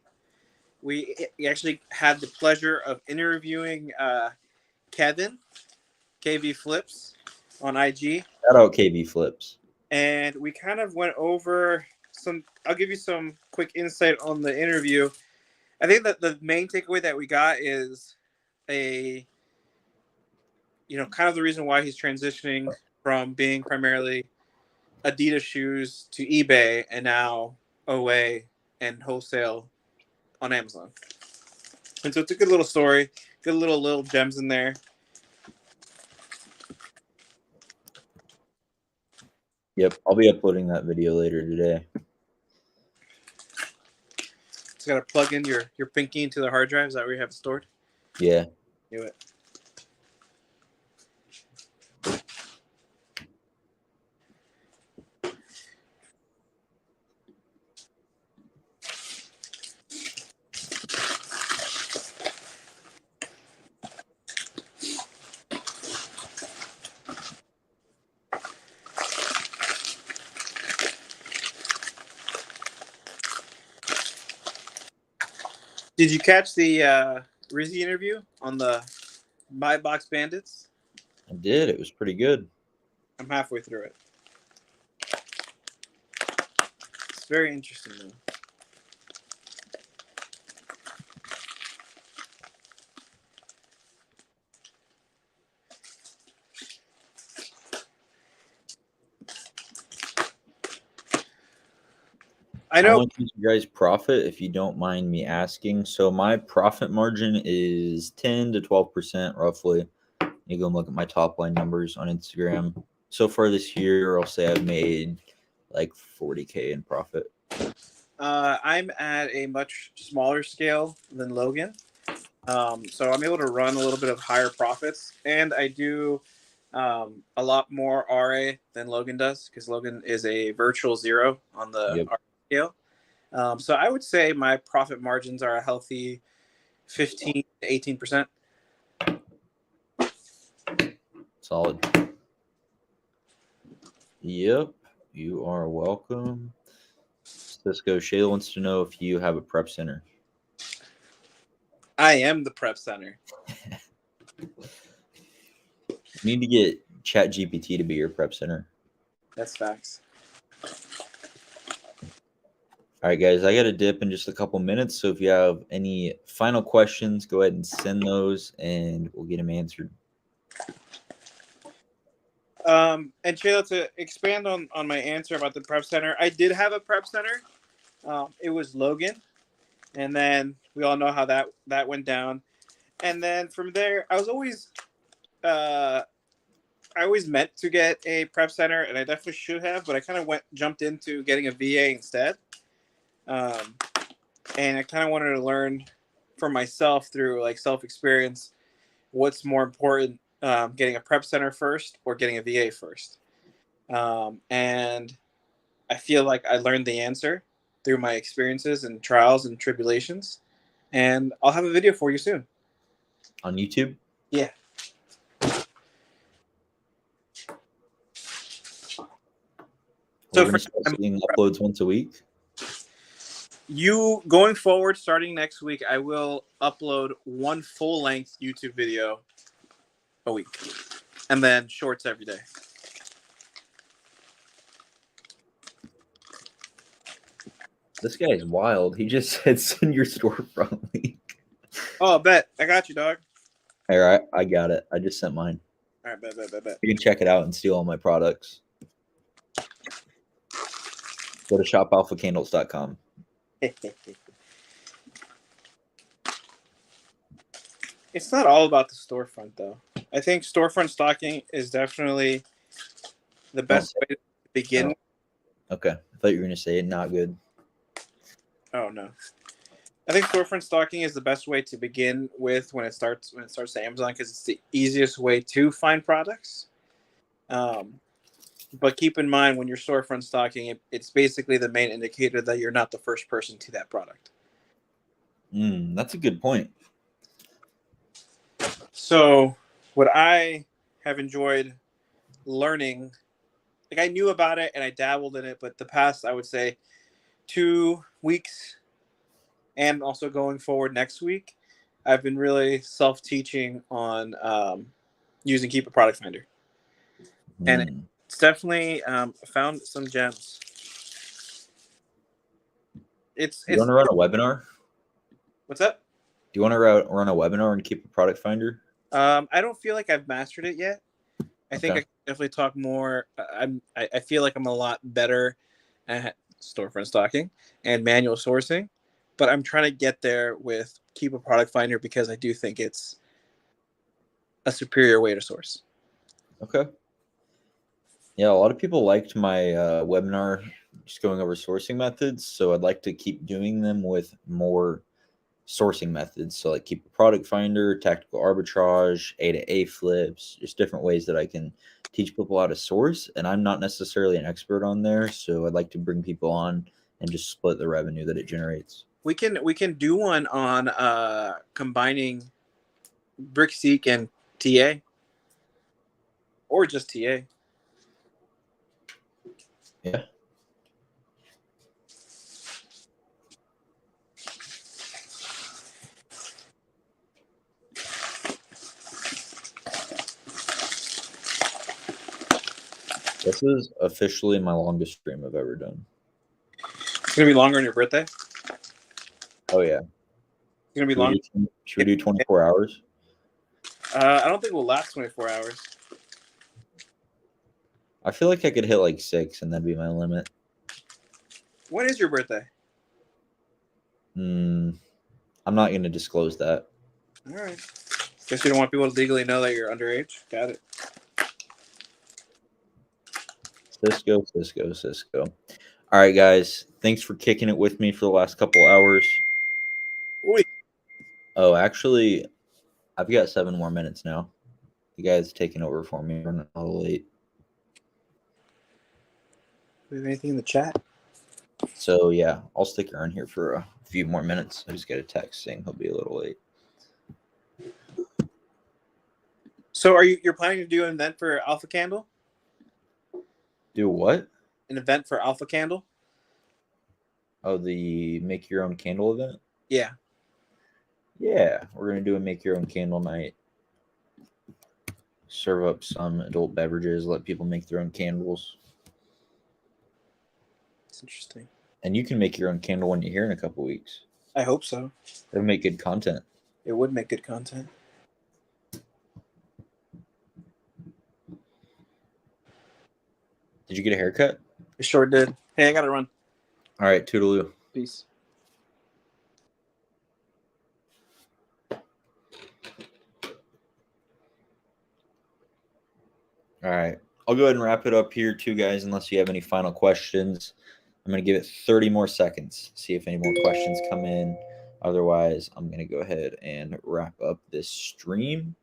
We actually had the pleasure of interviewing Kevin, KV Flips, on IG. Shout out KV Flips. And we kind of went over I'll give you some quick insight on the interview. I think that the main takeaway that we got is kind of the reason why he's transitioning from being primarily Adidas shoes to eBay and now OA and wholesale on Amazon. And so it's a good little story, good little gems in there. Yep, I'll be uploading that video later today. Just got to plug in your pinky into the hard drive. Is that where you have it stored? Yeah. Do it. Did you catch the Rizzy interview on the My Box Bandits? I did. It was pretty good. I'm halfway through it. It's very interesting, though. I I know. want to teach you guys profit if you don't mind me asking. So my profit margin is 10 to 12% roughly. You go and look at my top line numbers on Instagram. So far this year, I'll say I've made like 40K in profit. I'm at a much smaller scale than Logan. So I'm able to run a little bit of higher profits, and I do a lot more RA than Logan does because Logan is a virtual zero on the Yep. RA scale. So I would say my profit margins are a healthy 15 to 18%. Solid. Yep. You are welcome. Cisco Shayla wants to know if you have a prep center. I am the prep center. You need to get ChatGPT to be your prep center. That's facts. All right, guys, I got to dip in just a couple minutes. So if you have any final questions, go ahead and send those and we'll get them answered. And Shayla, to expand on my answer about the prep center, I did have a prep center. It was Logan, and then we all know how that went down. And then from there, I always meant to get a prep center, and I definitely should have, but I kind of jumped into getting a VA instead. And I kind of wanted to learn for myself through like self experience what's more important, getting a prep center first or getting a VA first. And I feel like I learned the answer through my experiences and trials and tribulations. And I'll have a video for you soon. On YouTube? Yeah. We're going to start seeing uploads once a week. You going forward, starting next week, I will upload one full-length YouTube video a week, and then shorts every day. This guy is wild. He just said send your storefront link. Oh, bet. I got you, dog. All right, I got it. I just sent mine. All right, bet. You can check it out and steal all my products. Go to shopalphacandles.com. It's not all about the storefront, though. I think storefront stocking is definitely the best way to begin. Oh. Okay. I thought you were going to say it. Not good. Oh, no. I think storefront stocking is the best way to begin with when it starts to Amazon because it's the easiest way to find products. But keep in mind when you're storefront stocking, it's basically the main indicator that you're not the first person to that product. That's a good point. So what I have enjoyed learning, like I knew about it and I dabbled in it, but the past, I would say 2 weeks and also going forward next week, I've been really self-teaching on using Keep a Product Finder. And it's definitely found some gems. You want to run a webinar? What's up? Do you want to run a webinar and Keep a Product Finder? I don't feel like I've mastered it yet. I think I can definitely talk more. I feel like I'm a lot better at storefront stocking and manual sourcing, but I'm trying to get there with Keep a Product Finder because I do think it's a superior way to source. Okay. Yeah, a lot of people liked my webinar just going over sourcing methods, so I'd like to keep doing them with more sourcing methods. So like Keep a Product Finder, tactical arbitrage, A to A flips, just different ways that I can teach people how to source. And I'm not necessarily an expert on there, so I'd like to bring people on and just split the revenue that it generates. We can do one on combining BrickSeek and TA, or just TA. Yeah. This is officially my longest stream I've ever done. It's gonna be longer on your birthday. Oh yeah. It's gonna be Should we longer. should we do 24 hours? I don't think we'll last 24 hours. I feel like I could hit like 6 and that'd be my limit. When is your birthday? I'm not going to disclose that. All right. Guess you don't want people to legally know that you're underage. Got it. Cisco. All right, guys. Thanks for kicking it with me for the last couple hours. Wait. Oh, actually, I've got 7 more minutes now. You guys taking over for me. We're a little late. Do we have anything in the chat? So, yeah, I'll stick around here for a few more minutes. I just got a text saying he'll be a little late. So you're planning to do an event for Alpha Candle? Do what? An event for Alpha Candle? Oh, the make your own candle event? Yeah. Yeah, we're going to do a make your own candle night. Serve up some adult beverages, let people make their own candles. It's interesting. And you can make your own candle when you're here in a couple weeks. I hope so. It'll make good content. It would make good content. Did you get a haircut? I sure did. Hey, I gotta run. All right, toodaloo. Peace. All right. I'll go ahead and wrap it up here too, guys, unless you have any final questions. I'm going to give it 30 more seconds, see if any more questions come in. Otherwise, I'm going to go ahead and wrap up this stream.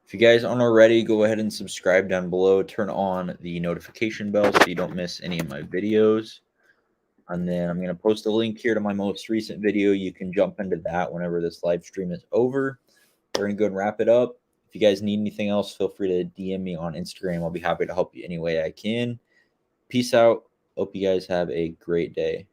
If you guys aren't already, go ahead and subscribe down below. Turn on the notification bell so you don't miss any of my videos. And then I'm going to post a link here to my most recent video. You can jump into that whenever this live stream is over. We're going to go and wrap it up. If you guys need anything else, feel free to DM me on Instagram. I'll be happy to help you any way I can. Peace out. Hope you guys have a great day.